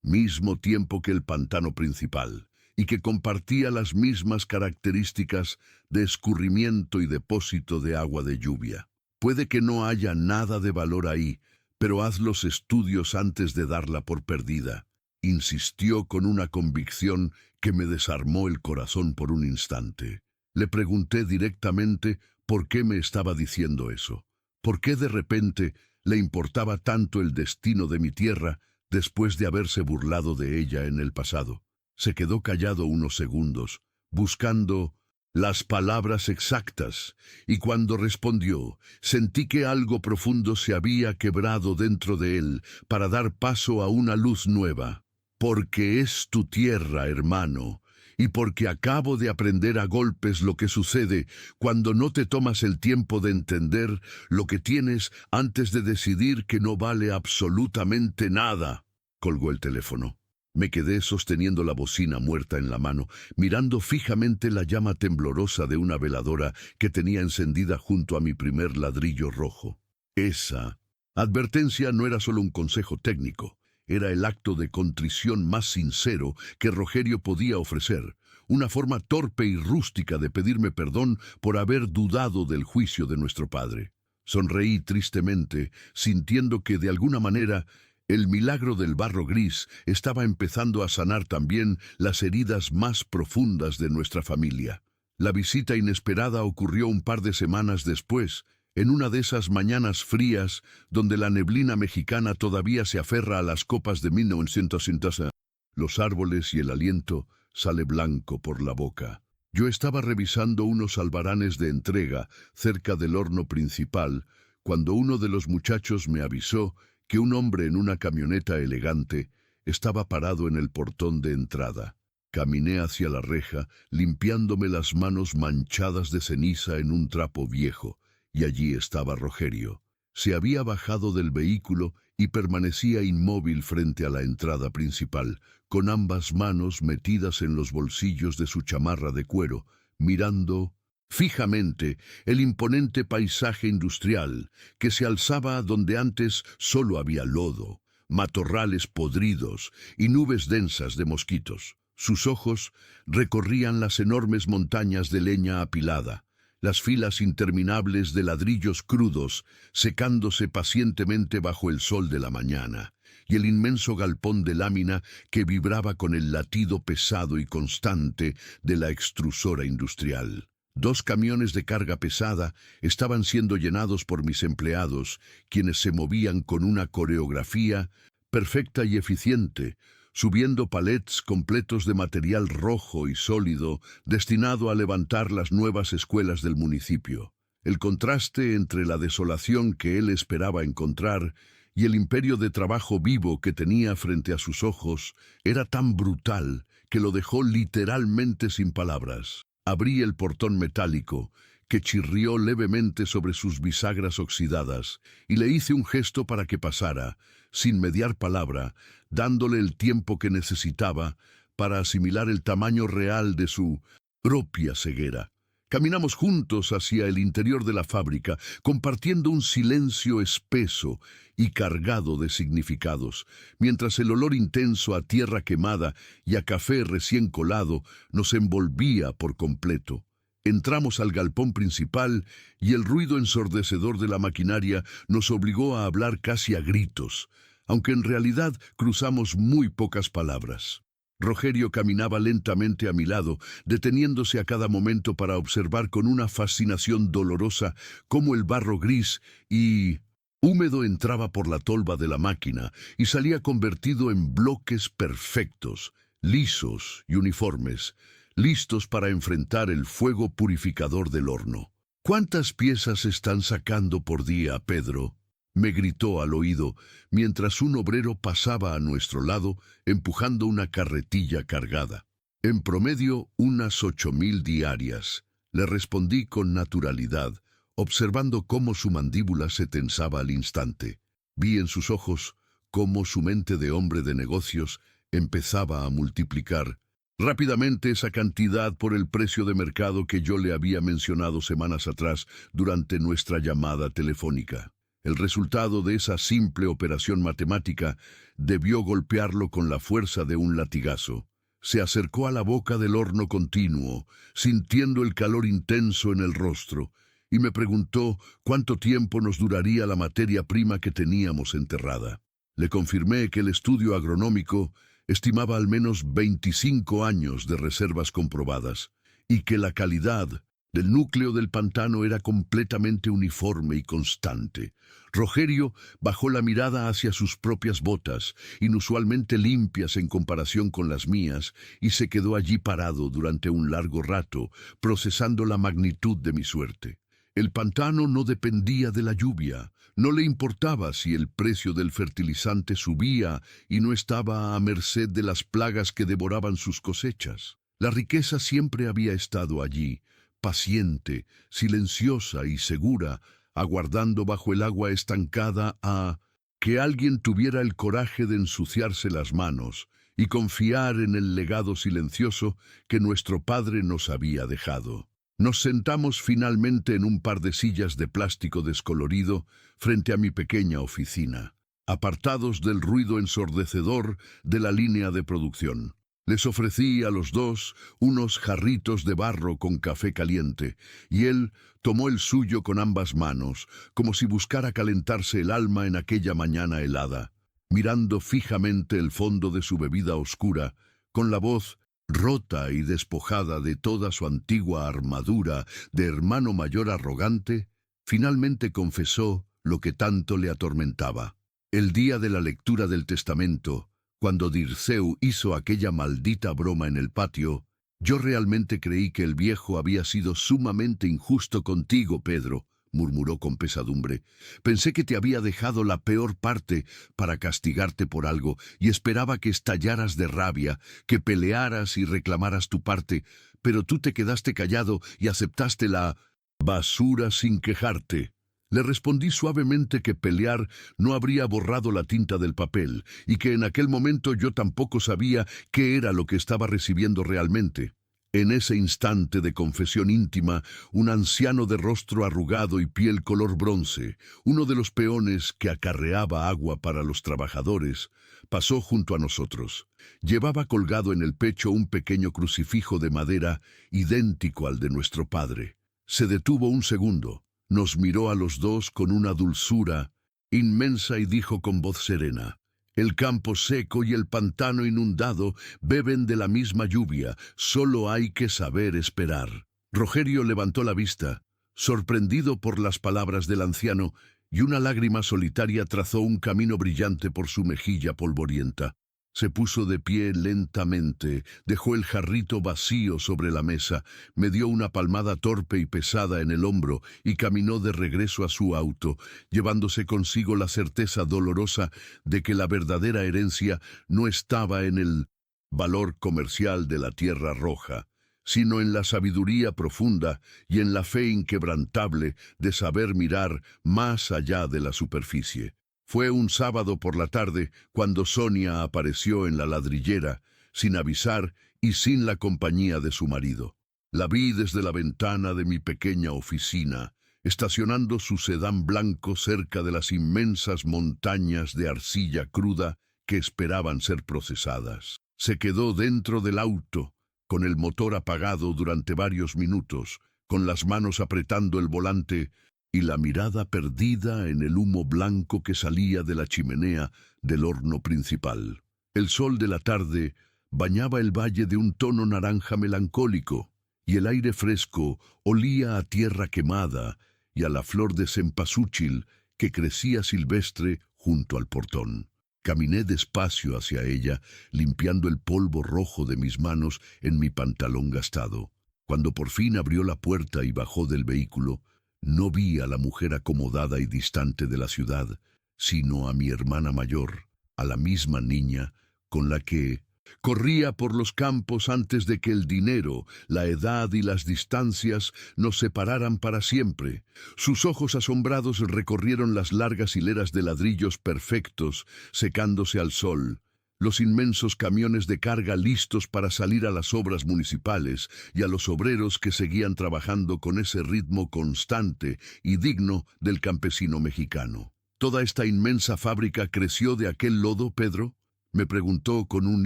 mismo tiempo que el pantano principal, y que compartía las mismas características de escurrimiento y depósito de agua de lluvia. Puede que no haya nada de valor ahí, pero haz los estudios antes de darla por perdida, insistió con una convicción que me desarmó el corazón por un instante. Le pregunté directamente por qué me estaba diciendo eso, por qué de repente le importaba tanto el destino de mi tierra después de haberse burlado de ella en el pasado. Se quedó callado unos segundos, buscando las palabras exactas, y cuando respondió, sentí que algo profundo se había quebrado dentro de él para dar paso a una luz nueva. Porque es tu tierra, hermano, y porque acabo de aprender a golpes lo que sucede cuando no te tomas el tiempo de entender lo que tienes antes de decidir que no vale absolutamente nada. Colgó el teléfono. Me quedé sosteniendo la bocina muerta en la mano, mirando fijamente la llama temblorosa de una veladora que tenía encendida junto a mi primer ladrillo rojo. Esa advertencia no era solo un consejo técnico, era el acto de contrición más sincero que Rogerio podía ofrecer, una forma torpe y rústica de pedirme perdón por haber dudado del juicio de nuestro padre. Sonreí tristemente, sintiendo que de alguna manera el milagro del barro gris estaba empezando a sanar también las heridas más profundas de nuestra familia. La visita inesperada ocurrió un par de semanas después, en una de esas mañanas frías donde la neblina mexicana todavía se aferra a las copas de 1960. Los árboles y el aliento sale blanco por la boca. Yo estaba revisando unos albaranes de entrega cerca del horno principal cuando uno de los muchachos me avisó que un hombre en una camioneta elegante estaba parado en el portón de entrada. Caminé hacia la reja, limpiándome las manos manchadas de ceniza en un trapo viejo, y allí estaba Rogerio. Se había bajado del vehículo y permanecía inmóvil frente a la entrada principal, con ambas manos metidas en los bolsillos de su chamarra de cuero, mirando fijamente el imponente paisaje industrial que se alzaba donde antes solo había lodo, matorrales podridos y nubes densas de mosquitos. Sus ojos recorrían las enormes montañas de leña apilada, las filas interminables de ladrillos crudos secándose pacientemente bajo el sol de la mañana, y el inmenso galpón de lámina que vibraba con el latido pesado y constante de la extrusora industrial. 2 camiones de carga pesada estaban siendo llenados por mis empleados, quienes se movían con una coreografía perfecta y eficiente, subiendo palets completos de material rojo y sólido destinado a levantar las nuevas escuelas del municipio. El contraste entre la desolación que él esperaba encontrar y el imperio de trabajo vivo que tenía frente a sus ojos era tan brutal que lo dejó literalmente sin palabras. Abrí el portón metálico, que chirrió levemente sobre sus bisagras oxidadas, y le hice un gesto para que pasara, sin mediar palabra, dándole el tiempo que necesitaba para asimilar el tamaño real de su propia ceguera. Caminamos juntos hacia el interior de la fábrica, compartiendo un silencio espeso y cargado de significados, mientras el olor intenso a tierra quemada y a café recién colado nos envolvía por completo. Entramos al galpón principal y el ruido ensordecedor de la maquinaria nos obligó a hablar casi a gritos, aunque en realidad cruzamos muy pocas palabras. Rogerio caminaba lentamente a mi lado, deteniéndose a cada momento para observar con una fascinación dolorosa cómo el barro gris y húmedo entraba por la tolva de la máquina y salía convertido en bloques perfectos, lisos y uniformes, listos para enfrentar el fuego purificador del horno. ¿Cuántas piezas están sacando por día, Pedro?, me gritó al oído, mientras un obrero pasaba a nuestro lado, empujando una carretilla cargada. En promedio, unas 8.000 diarias. Le respondí con naturalidad, observando cómo su mandíbula se tensaba al instante. Vi en sus ojos cómo su mente de hombre de negocios empezaba a multiplicar rápidamente esa cantidad por el precio de mercado que yo le había mencionado semanas atrás durante nuestra llamada telefónica. El resultado de esa simple operación matemática debió golpearlo con la fuerza de un latigazo. Se acercó a la boca del horno continuo, sintiendo el calor intenso en el rostro, y me preguntó cuánto tiempo nos duraría la materia prima que teníamos enterrada. Le confirmé que el estudio agronómico estimaba al menos 25 años de reservas comprobadas, y que la calidad del núcleo del pantano era completamente uniforme y constante. Rogerio bajó la mirada hacia sus propias botas, inusualmente limpias en comparación con las mías, y se quedó allí parado durante un largo rato, procesando la magnitud de mi suerte. El pantano no dependía de la lluvia, no le importaba si el precio del fertilizante subía y no estaba a merced de las plagas que devoraban sus cosechas. La riqueza siempre había estado allí, paciente, silenciosa y segura, aguardando bajo el agua estancada a que alguien tuviera el coraje de ensuciarse las manos y confiar en el legado silencioso que nuestro padre nos había dejado. Nos sentamos finalmente en un par de sillas de plástico descolorido frente a mi pequeña oficina, apartados del ruido ensordecedor de la línea de producción. Les ofrecí a los dos unos jarritos de barro con café caliente, y él tomó el suyo con ambas manos, como si buscara calentarse el alma en aquella mañana helada, mirando fijamente el fondo de su bebida oscura, con la voz rota y despojada de toda su antigua armadura de hermano mayor arrogante. Finalmente confesó lo que tanto le atormentaba. El día de la lectura del testamento, cuando Dirceu hizo aquella maldita broma en el patio, yo realmente creí que el viejo había sido sumamente injusto contigo, Pedro, murmuró con pesadumbre. Pensé que te había dejado la peor parte para castigarte por algo y esperaba que estallaras de rabia, que pelearas y reclamaras tu parte, pero tú te quedaste callado y aceptaste la basura sin quejarte. Le respondí suavemente que pelear no habría borrado la tinta del papel y que en aquel momento yo tampoco sabía qué era lo que estaba recibiendo realmente. En ese instante de confesión íntima, un anciano de rostro arrugado y piel color bronce, uno de los peones que acarreaba agua para los trabajadores, pasó junto a nosotros. Llevaba colgado en el pecho un pequeño crucifijo de madera idéntico al de nuestro padre. Se detuvo un segundo. Nos miró a los dos con una dulzura inmensa y dijo con voz serena: El campo seco y el pantano inundado beben de la misma lluvia, solo hay que saber esperar. Rogerio levantó la vista, sorprendido por las palabras del anciano, y una lágrima solitaria trazó un camino brillante por su mejilla polvorienta. Se puso de pie lentamente, dejó el jarrito vacío sobre la mesa, me dio una palmada torpe y pesada en el hombro y caminó de regreso a su auto, llevándose consigo la certeza dolorosa de que la verdadera herencia no estaba en el valor comercial de la tierra roja, sino en la sabiduría profunda y en la fe inquebrantable de saber mirar más allá de la superficie. Fue un sábado por la tarde cuando Sonia apareció en la ladrillera, sin avisar y sin la compañía de su marido. La vi desde la ventana de mi pequeña oficina, estacionando su sedán blanco cerca de las inmensas montañas de arcilla cruda que esperaban ser procesadas. Se quedó dentro del auto, con el motor apagado durante varios minutos, con las manos apretando el volante y la mirada perdida en el humo blanco que salía de la chimenea del horno principal. El sol de la tarde bañaba el valle de un tono naranja melancólico, y el aire fresco olía a tierra quemada y a la flor de cempasúchil que crecía silvestre junto al portón. Caminé despacio hacia ella, limpiando el polvo rojo de mis manos en mi pantalón gastado. Cuando por fin abrió la puerta y bajó del vehículo, no vi a la mujer acomodada y distante de la ciudad, sino a mi hermana mayor, a la misma niña con la que corría por los campos antes de que el dinero, la edad y las distancias nos separaran para siempre. Sus ojos asombrados recorrieron las largas hileras de ladrillos perfectos, secándose al sol, los inmensos camiones de carga listos para salir a las obras municipales y a los obreros que seguían trabajando con ese ritmo constante y digno del campesino mexicano. ¿Toda esta inmensa fábrica creció de aquel lodo, Pedro?, me preguntó con un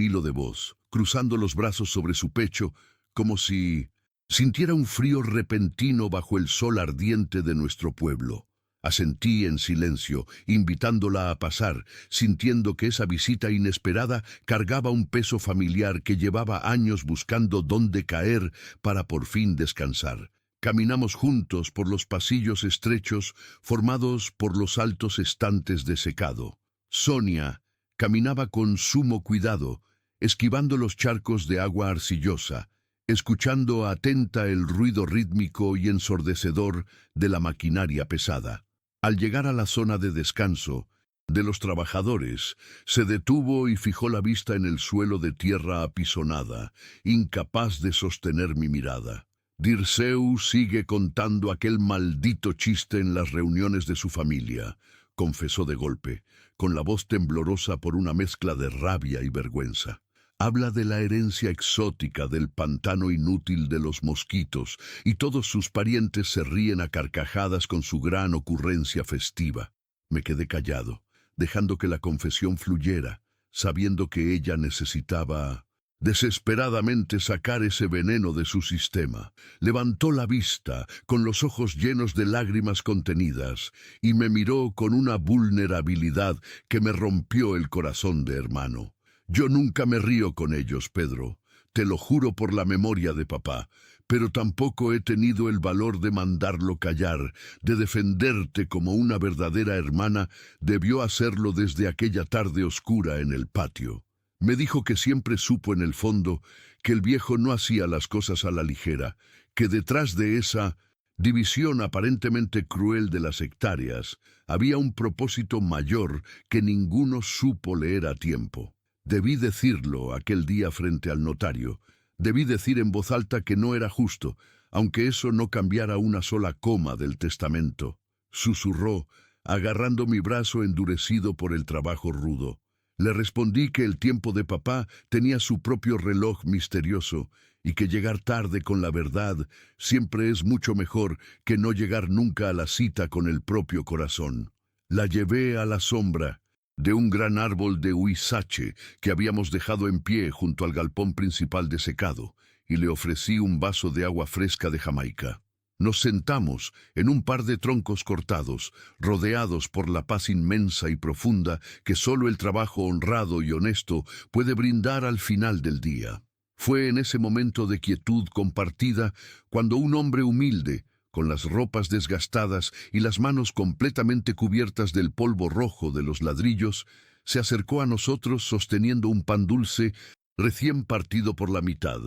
hilo de voz, cruzando los brazos sobre su pecho, como si sintiera un frío repentino bajo el sol ardiente de nuestro pueblo. Asentí en silencio, invitándola a pasar, sintiendo que esa visita inesperada cargaba un peso familiar que llevaba años buscando dónde caer para por fin descansar. Caminamos juntos por los pasillos estrechos formados por los altos estantes de secado. Sonia caminaba con sumo cuidado, esquivando los charcos de agua arcillosa, escuchando atenta el ruido rítmico y ensordecedor de la maquinaria pesada. Al llegar a la zona de descanso de los trabajadores, se detuvo y fijó la vista en el suelo de tierra apisonada, incapaz de sostener mi mirada. Dirceu sigue contando aquel maldito chiste en las reuniones de su familia, confesó de golpe, con la voz temblorosa por una mezcla de rabia y vergüenza. Habla de la herencia exótica del pantano inútil de los mosquitos, y todos sus parientes se ríen a carcajadas con su gran ocurrencia festiva. Me quedé callado, dejando que la confesión fluyera, sabiendo que ella necesitaba desesperadamente sacar ese veneno de su sistema. Levantó la vista, con los ojos llenos de lágrimas contenidas, y me miró con una vulnerabilidad que me rompió el corazón de hermano. Yo nunca me río con ellos, Pedro, te lo juro por la memoria de papá, pero tampoco he tenido el valor de mandarlo callar, de defenderte como una verdadera hermana debió hacerlo desde aquella tarde oscura en el patio. Me dijo que siempre supo en el fondo que el viejo no hacía las cosas a la ligera, que detrás de esa división aparentemente cruel de las hectáreas había un propósito mayor que ninguno supo leer a tiempo. Debí decirlo aquel día frente al notario. Debí decir en voz alta que no era justo, aunque eso no cambiara una sola coma del testamento. Susurró, agarrando mi brazo endurecido por el trabajo rudo. Le respondí que el tiempo de papá tenía su propio reloj misterioso y que llegar tarde con la verdad siempre es mucho mejor que no llegar nunca a la cita con el propio corazón. La llevé a la sombra de un gran árbol de huizache que habíamos dejado en pie junto al galpón principal de secado, y le ofrecí un vaso de agua fresca de Jamaica. Nos sentamos en un par de troncos cortados, rodeados por la paz inmensa y profunda que solo el trabajo honrado y honesto puede brindar al final del día. Fue en ese momento de quietud compartida cuando un hombre humilde, con las ropas desgastadas y las manos completamente cubiertas del polvo rojo de los ladrillos, se acercó a nosotros sosteniendo un pan dulce recién partido por la mitad.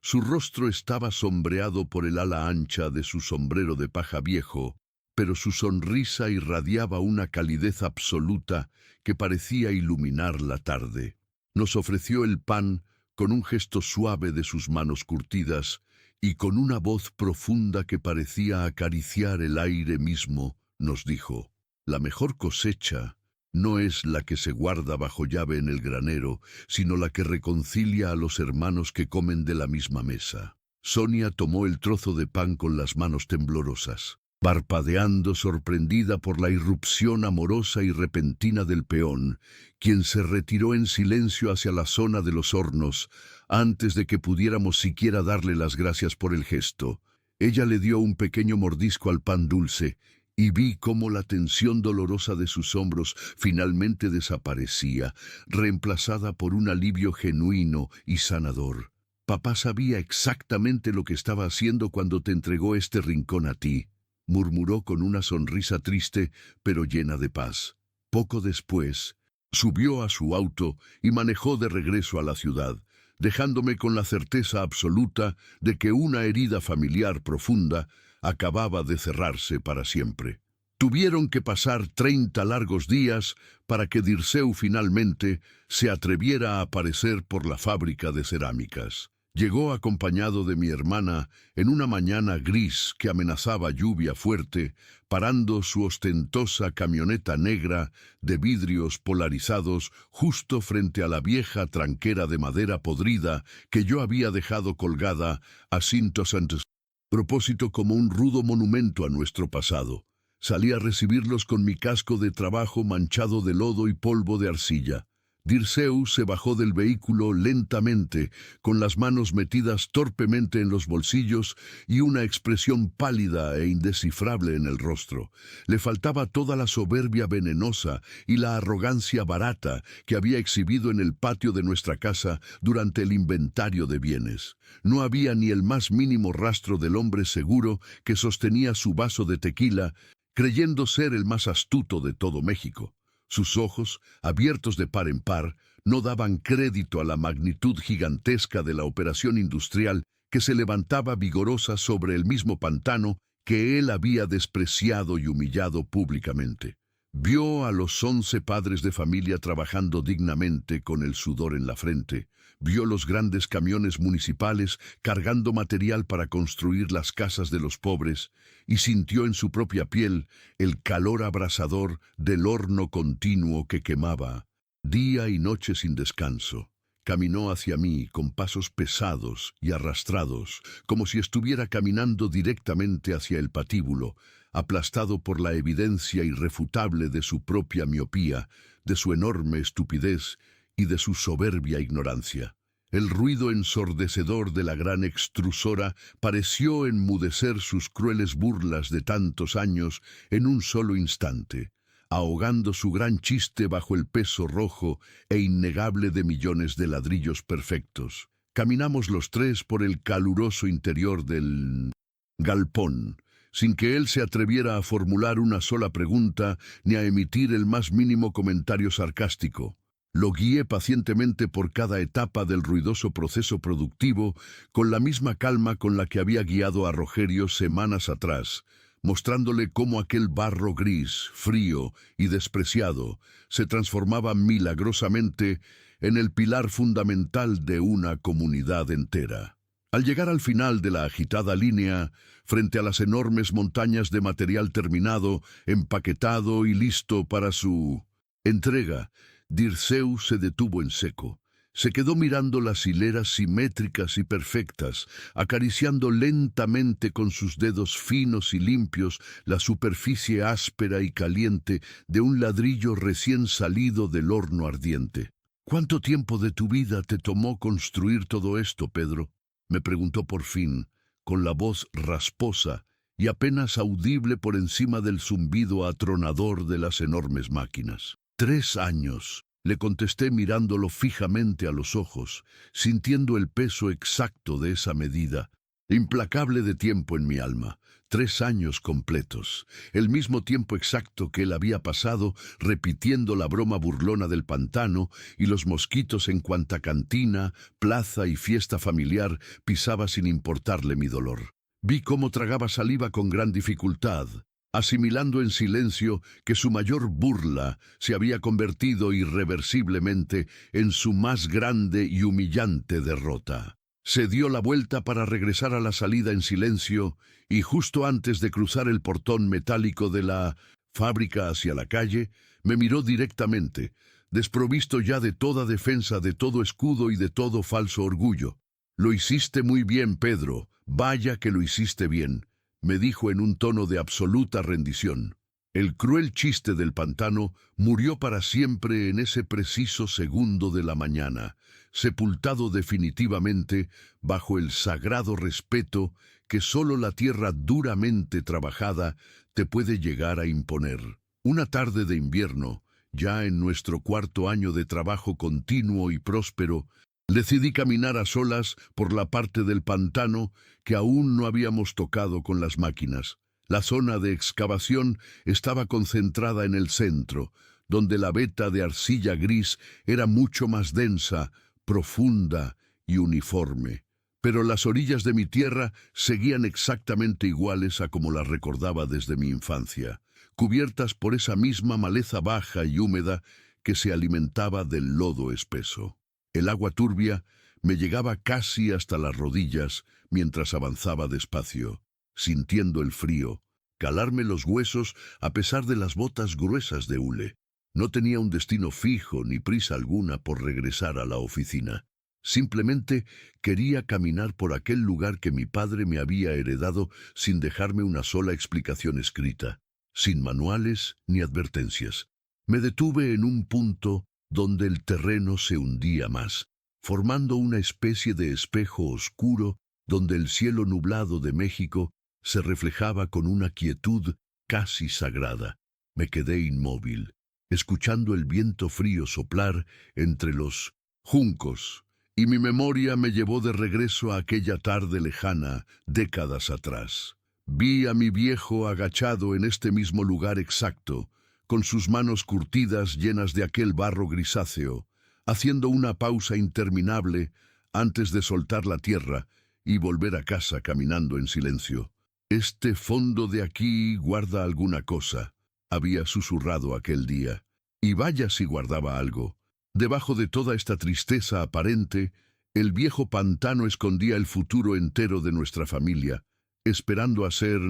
Su rostro estaba sombreado por el ala ancha de su sombrero de paja viejo, pero su sonrisa irradiaba una calidez absoluta que parecía iluminar la tarde. Nos ofreció el pan con un gesto suave de sus manos curtidas y con una voz profunda que parecía acariciar el aire mismo, nos dijo: «La mejor cosecha no es la que se guarda bajo llave en el granero, sino la que reconcilia a los hermanos que comen de la misma mesa». Sonia tomó el trozo de pan con las manos temblorosas, parpadeando sorprendida por la irrupción amorosa y repentina del peón, quien se retiró en silencio hacia la zona de los hornos, antes de que pudiéramos siquiera darle las gracias por el gesto. Ella le dio un pequeño mordisco al pan dulce, y vi cómo la tensión dolorosa de sus hombros finalmente desaparecía, reemplazada por un alivio genuino y sanador. «Papá sabía exactamente lo que estaba haciendo cuando te entregó este rincón a ti», murmuró con una sonrisa triste pero llena de paz. Poco después, subió a su auto y manejó de regreso a la ciudad, dejándome con la certeza absoluta de que una herida familiar profunda acababa de cerrarse para siempre. Tuvieron que pasar 30 largos días para que Dirceu finalmente se atreviera a aparecer por la fábrica de cerámicas. Llegó acompañado de mi hermana en una mañana gris que amenazaba lluvia fuerte, parando su ostentosa camioneta negra de vidrios polarizados justo frente a la vieja tranquera de madera podrida que yo había dejado colgada a cintos antes. Propósito como un rudo monumento a nuestro pasado. Salí a recibirlos con mi casco de trabajo manchado de lodo y polvo de arcilla. Dirceu se bajó del vehículo lentamente, con las manos metidas torpemente en los bolsillos y una expresión pálida e indescifrable en el rostro. Le faltaba toda la soberbia venenosa y la arrogancia barata que había exhibido en el patio de nuestra casa durante el inventario de bienes. No había ni el más mínimo rastro del hombre seguro que sostenía su vaso de tequila, creyendo ser el más astuto de todo México. Sus ojos, abiertos de par en par, no daban crédito a la magnitud gigantesca de la operación industrial que se levantaba vigorosa sobre el mismo pantano que él había despreciado y humillado públicamente. Vio a los 11 padres de familia trabajando dignamente con el sudor en la frente. Vio los grandes camiones municipales cargando material para construir las casas de los pobres y sintió en su propia piel el calor abrasador del horno continuo que quemaba, día y noche sin descanso. Caminó hacia mí con pasos pesados y arrastrados, como si estuviera caminando directamente hacia el patíbulo, aplastado por la evidencia irrefutable de su propia miopía, de su enorme estupidez y de su soberbia ignorancia. El ruido ensordecedor de la gran extrusora pareció enmudecer sus crueles burlas de tantos años en un solo instante, ahogando su gran chiste bajo el peso rojo e innegable de millones de ladrillos perfectos. Caminamos los tres por el caluroso interior del galpón, sin que él se atreviera a formular una sola pregunta ni a emitir el más mínimo comentario sarcástico. Lo guié pacientemente por cada etapa del ruidoso proceso productivo con la misma calma con la que había guiado a Rogerio semanas atrás, mostrándole cómo aquel barro gris, frío y despreciado se transformaba milagrosamente en el pilar fundamental de una comunidad entera. Al llegar al final de la agitada línea, frente a las enormes montañas de material terminado, empaquetado y listo para su entrega, Dirceu se detuvo en seco. Se quedó mirando las hileras simétricas y perfectas, acariciando lentamente con sus dedos finos y limpios la superficie áspera y caliente de un ladrillo recién salido del horno ardiente. «¿Cuánto tiempo de tu vida te tomó construir todo esto, Pedro?», me preguntó por fin, con la voz rasposa y apenas audible por encima del zumbido atronador de las enormes máquinas. 3 años, le contesté mirándolo fijamente a los ojos, sintiendo el peso exacto de esa medida, implacable de tiempo en mi alma. 3 años completos, el mismo tiempo exacto que él había pasado repitiendo la broma burlona del pantano y los mosquitos en cuanta cantina, plaza y fiesta familiar pisaba sin importarle mi dolor. Vi cómo tragaba saliva con gran dificultad, asimilando en silencio que su mayor burla se había convertido irreversiblemente en su más grande y humillante derrota. Se dio la vuelta para regresar a la salida en silencio y justo antes de cruzar el portón metálico de la fábrica hacia la calle, me miró directamente, desprovisto ya de toda defensa, de todo escudo y de todo falso orgullo. «Lo hiciste muy bien, Pedro, vaya que lo hiciste bien», me dijo en un tono de absoluta rendición. El cruel chiste del pantano murió para siempre en ese preciso segundo de la mañana, sepultado definitivamente bajo el sagrado respeto que solo la tierra duramente trabajada te puede llegar a imponer. Una tarde de invierno, ya en nuestro 4º año de trabajo continuo y próspero, decidí caminar a solas por la parte del pantano que aún no habíamos tocado con las máquinas. La zona de excavación estaba concentrada en el centro, donde la veta de arcilla gris era mucho más densa, profunda y uniforme. Pero las orillas de mi tierra seguían exactamente iguales a como las recordaba desde mi infancia, cubiertas por esa misma maleza baja y húmeda que se alimentaba del lodo espeso. El agua turbia me llegaba casi hasta las rodillas mientras avanzaba despacio, sintiendo el frío, calarme los huesos a pesar de las botas gruesas de hule. No tenía un destino fijo ni prisa alguna por regresar a la oficina. Simplemente quería caminar por aquel lugar que mi padre me había heredado sin dejarme una sola explicación escrita, sin manuales ni advertencias. Me detuve en un punto donde el terreno se hundía más, formando una especie de espejo oscuro donde el cielo nublado de México se reflejaba con una quietud casi sagrada. Me quedé inmóvil, escuchando el viento frío soplar entre los juncos, y mi memoria me llevó de regreso a aquella tarde lejana, décadas atrás. Vi a mi viejo agachado en este mismo lugar exacto, con sus manos curtidas llenas de aquel barro grisáceo, haciendo una pausa interminable antes de soltar la tierra y volver a casa caminando en silencio. «Este fondo de aquí guarda alguna cosa», había susurrado aquel día. Y vaya si guardaba algo. Debajo de toda esta tristeza aparente, el viejo pantano escondía el futuro entero de nuestra familia, esperando a ser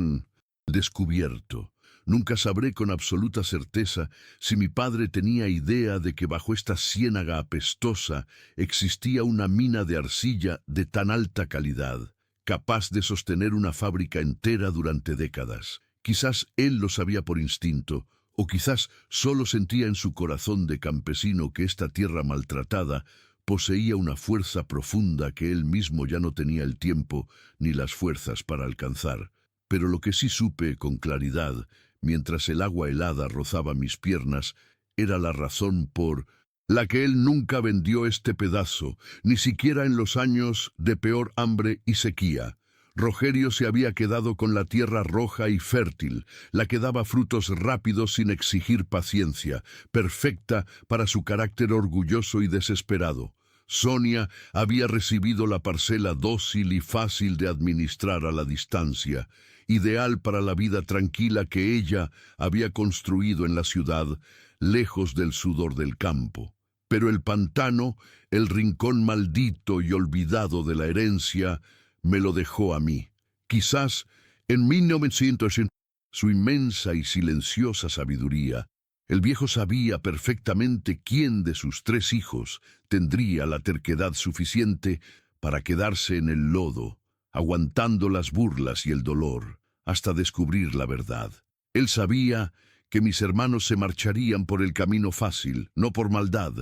descubierto. Nunca sabré con absoluta certeza si mi padre tenía idea de que bajo esta ciénaga apestosa existía una mina de arcilla de tan alta calidad, capaz de sostener una fábrica entera durante décadas. Quizás él lo sabía por instinto, o quizás solo sentía en su corazón de campesino que esta tierra maltratada poseía una fuerza profunda que él mismo ya no tenía el tiempo ni las fuerzas para alcanzar. Pero lo que sí supe con claridad, mientras el agua helada rozaba mis piernas, era la razón por la que él nunca vendió este pedazo, ni siquiera en los años de peor hambre y sequía. Rogerio se había quedado con la tierra roja y fértil, la que daba frutos rápidos sin exigir paciencia, perfecta para su carácter orgulloso y desesperado. Sonia había recibido la parcela dócil y fácil de administrar a la distancia, ideal para la vida tranquila que ella había construido en la ciudad, lejos del sudor del campo. Pero el pantano, el rincón maldito y olvidado de la herencia, me lo dejó a mí. Quizás en 1900, su inmensa y silenciosa sabiduría, el viejo sabía perfectamente quién de sus 3 hijos tendría la terquedad suficiente para quedarse en el lodo, aguantando las burlas y el dolor, hasta descubrir la verdad. Él sabía que mis hermanos se marcharían por el camino fácil, no por maldad,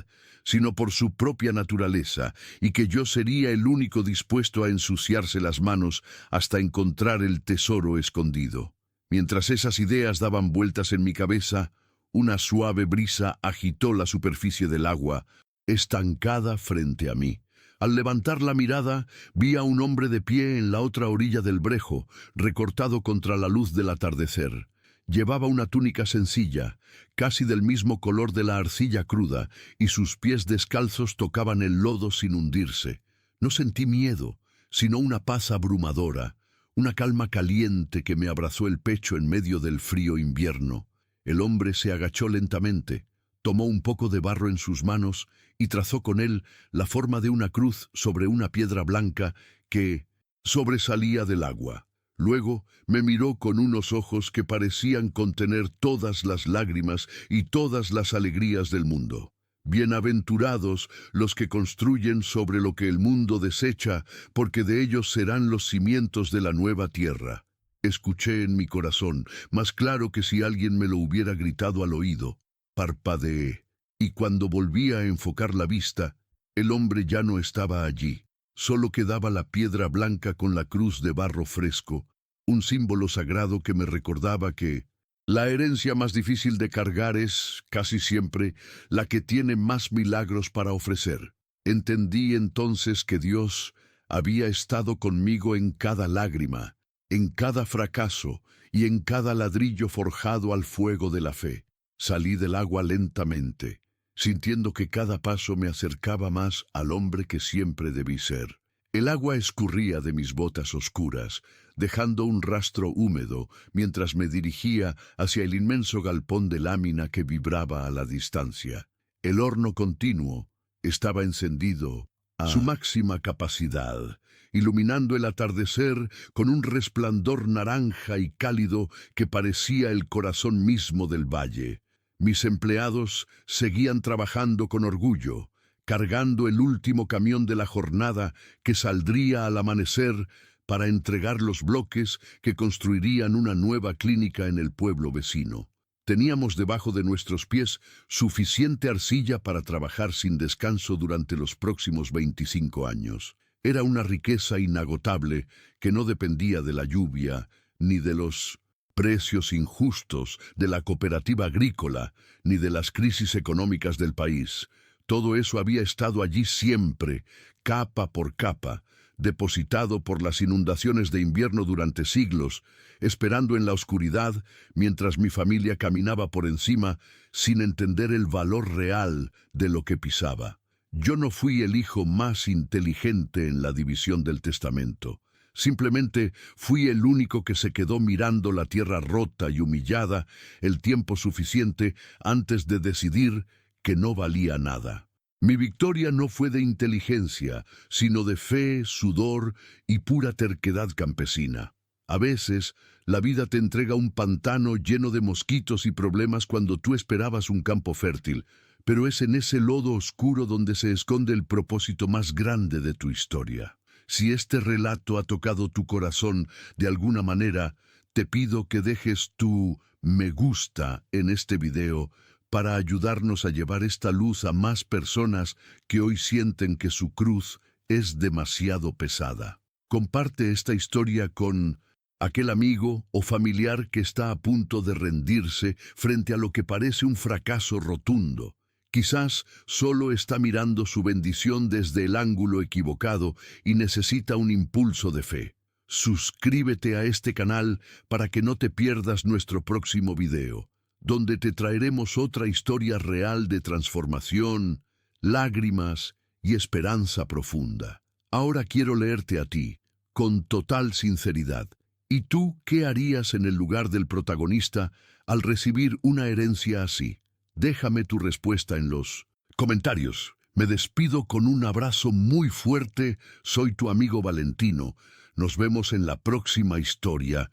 sino por su propia naturaleza, y que yo sería el único dispuesto a ensuciarse las manos hasta encontrar el tesoro escondido. Mientras esas ideas daban vueltas en mi cabeza, una suave brisa agitó la superficie del agua, estancada frente a mí. Al levantar la mirada, vi a un hombre de pie en la otra orilla del brejo, recortado contra la luz del atardecer. Llevaba una túnica sencilla, casi del mismo color de la arcilla cruda, y sus pies descalzos tocaban el lodo sin hundirse. No sentí miedo, sino una paz abrumadora, una calma caliente que me abrazó el pecho en medio del frío invierno. El hombre se agachó lentamente, tomó un poco de barro en sus manos y trazó con él la forma de una cruz sobre una piedra blanca que sobresalía del agua. Luego me miró con unos ojos que parecían contener todas las lágrimas y todas las alegrías del mundo. Bienaventurados los que construyen sobre lo que el mundo desecha, porque de ellos serán los cimientos de la nueva tierra. Escuché en mi corazón, más claro que si alguien me lo hubiera gritado al oído. Parpadeé, y cuando volví a enfocar la vista, el hombre ya no estaba allí. Solo quedaba la piedra blanca con la cruz de barro fresco, un símbolo sagrado que me recordaba que la herencia más difícil de cargar es, casi siempre, la que tiene más milagros para ofrecer. Entendí entonces que Dios había estado conmigo en cada lágrima, en cada fracaso y en cada ladrillo forjado al fuego de la fe. Salí del agua lentamente, sintiendo que cada paso me acercaba más al hombre que siempre debí ser. El agua escurría de mis botas oscuras, dejando un rastro húmedo mientras me dirigía hacia el inmenso galpón de lámina que vibraba a la distancia. El horno continuo estaba encendido a su máxima capacidad, iluminando el atardecer con un resplandor naranja y cálido que parecía el corazón mismo del valle. Mis empleados seguían trabajando con orgullo, cargando el último camión de la jornada que saldría al amanecer para entregar los bloques que construirían una nueva clínica en el pueblo vecino. Teníamos debajo de nuestros pies suficiente arcilla para trabajar sin descanso durante los próximos 25 años. Era una riqueza inagotable que no dependía de la lluvia ni de los precios injustos de la cooperativa agrícola ni de las crisis económicas del país. Todo eso había estado allí siempre, capa por capa, depositado por las inundaciones de invierno durante siglos, esperando en la oscuridad mientras mi familia caminaba por encima sin entender el valor real de lo que pisaba. Yo no fui el hijo más inteligente en la división del testamento. Simplemente fui el único que se quedó mirando la tierra rota y humillada el tiempo suficiente antes de decidir que no valía nada. Mi victoria no fue de inteligencia, sino de fe, sudor y pura terquedad campesina. A veces, la vida te entrega un pantano lleno de mosquitos y problemas cuando tú esperabas un campo fértil, pero es en ese lodo oscuro donde se esconde el propósito más grande de tu historia. Si este relato ha tocado tu corazón de alguna manera, te pido que dejes tu me gusta en este video para ayudarnos a llevar esta luz a más personas que hoy sienten que su cruz es demasiado pesada. Comparte esta historia con aquel amigo o familiar que está a punto de rendirse frente a lo que parece un fracaso rotundo. Quizás solo está mirando su bendición desde el ángulo equivocado y necesita un impulso de fe. Suscríbete a este canal para que no te pierdas nuestro próximo video, donde te traeremos otra historia real de transformación, lágrimas y esperanza profunda. Ahora quiero leerte a ti, con total sinceridad. ¿Y tú qué harías en el lugar del protagonista al recibir una herencia así? Déjame tu respuesta en los comentarios. Me despido con un abrazo muy fuerte. Soy tu amigo Valentino. Nos vemos en la próxima historia.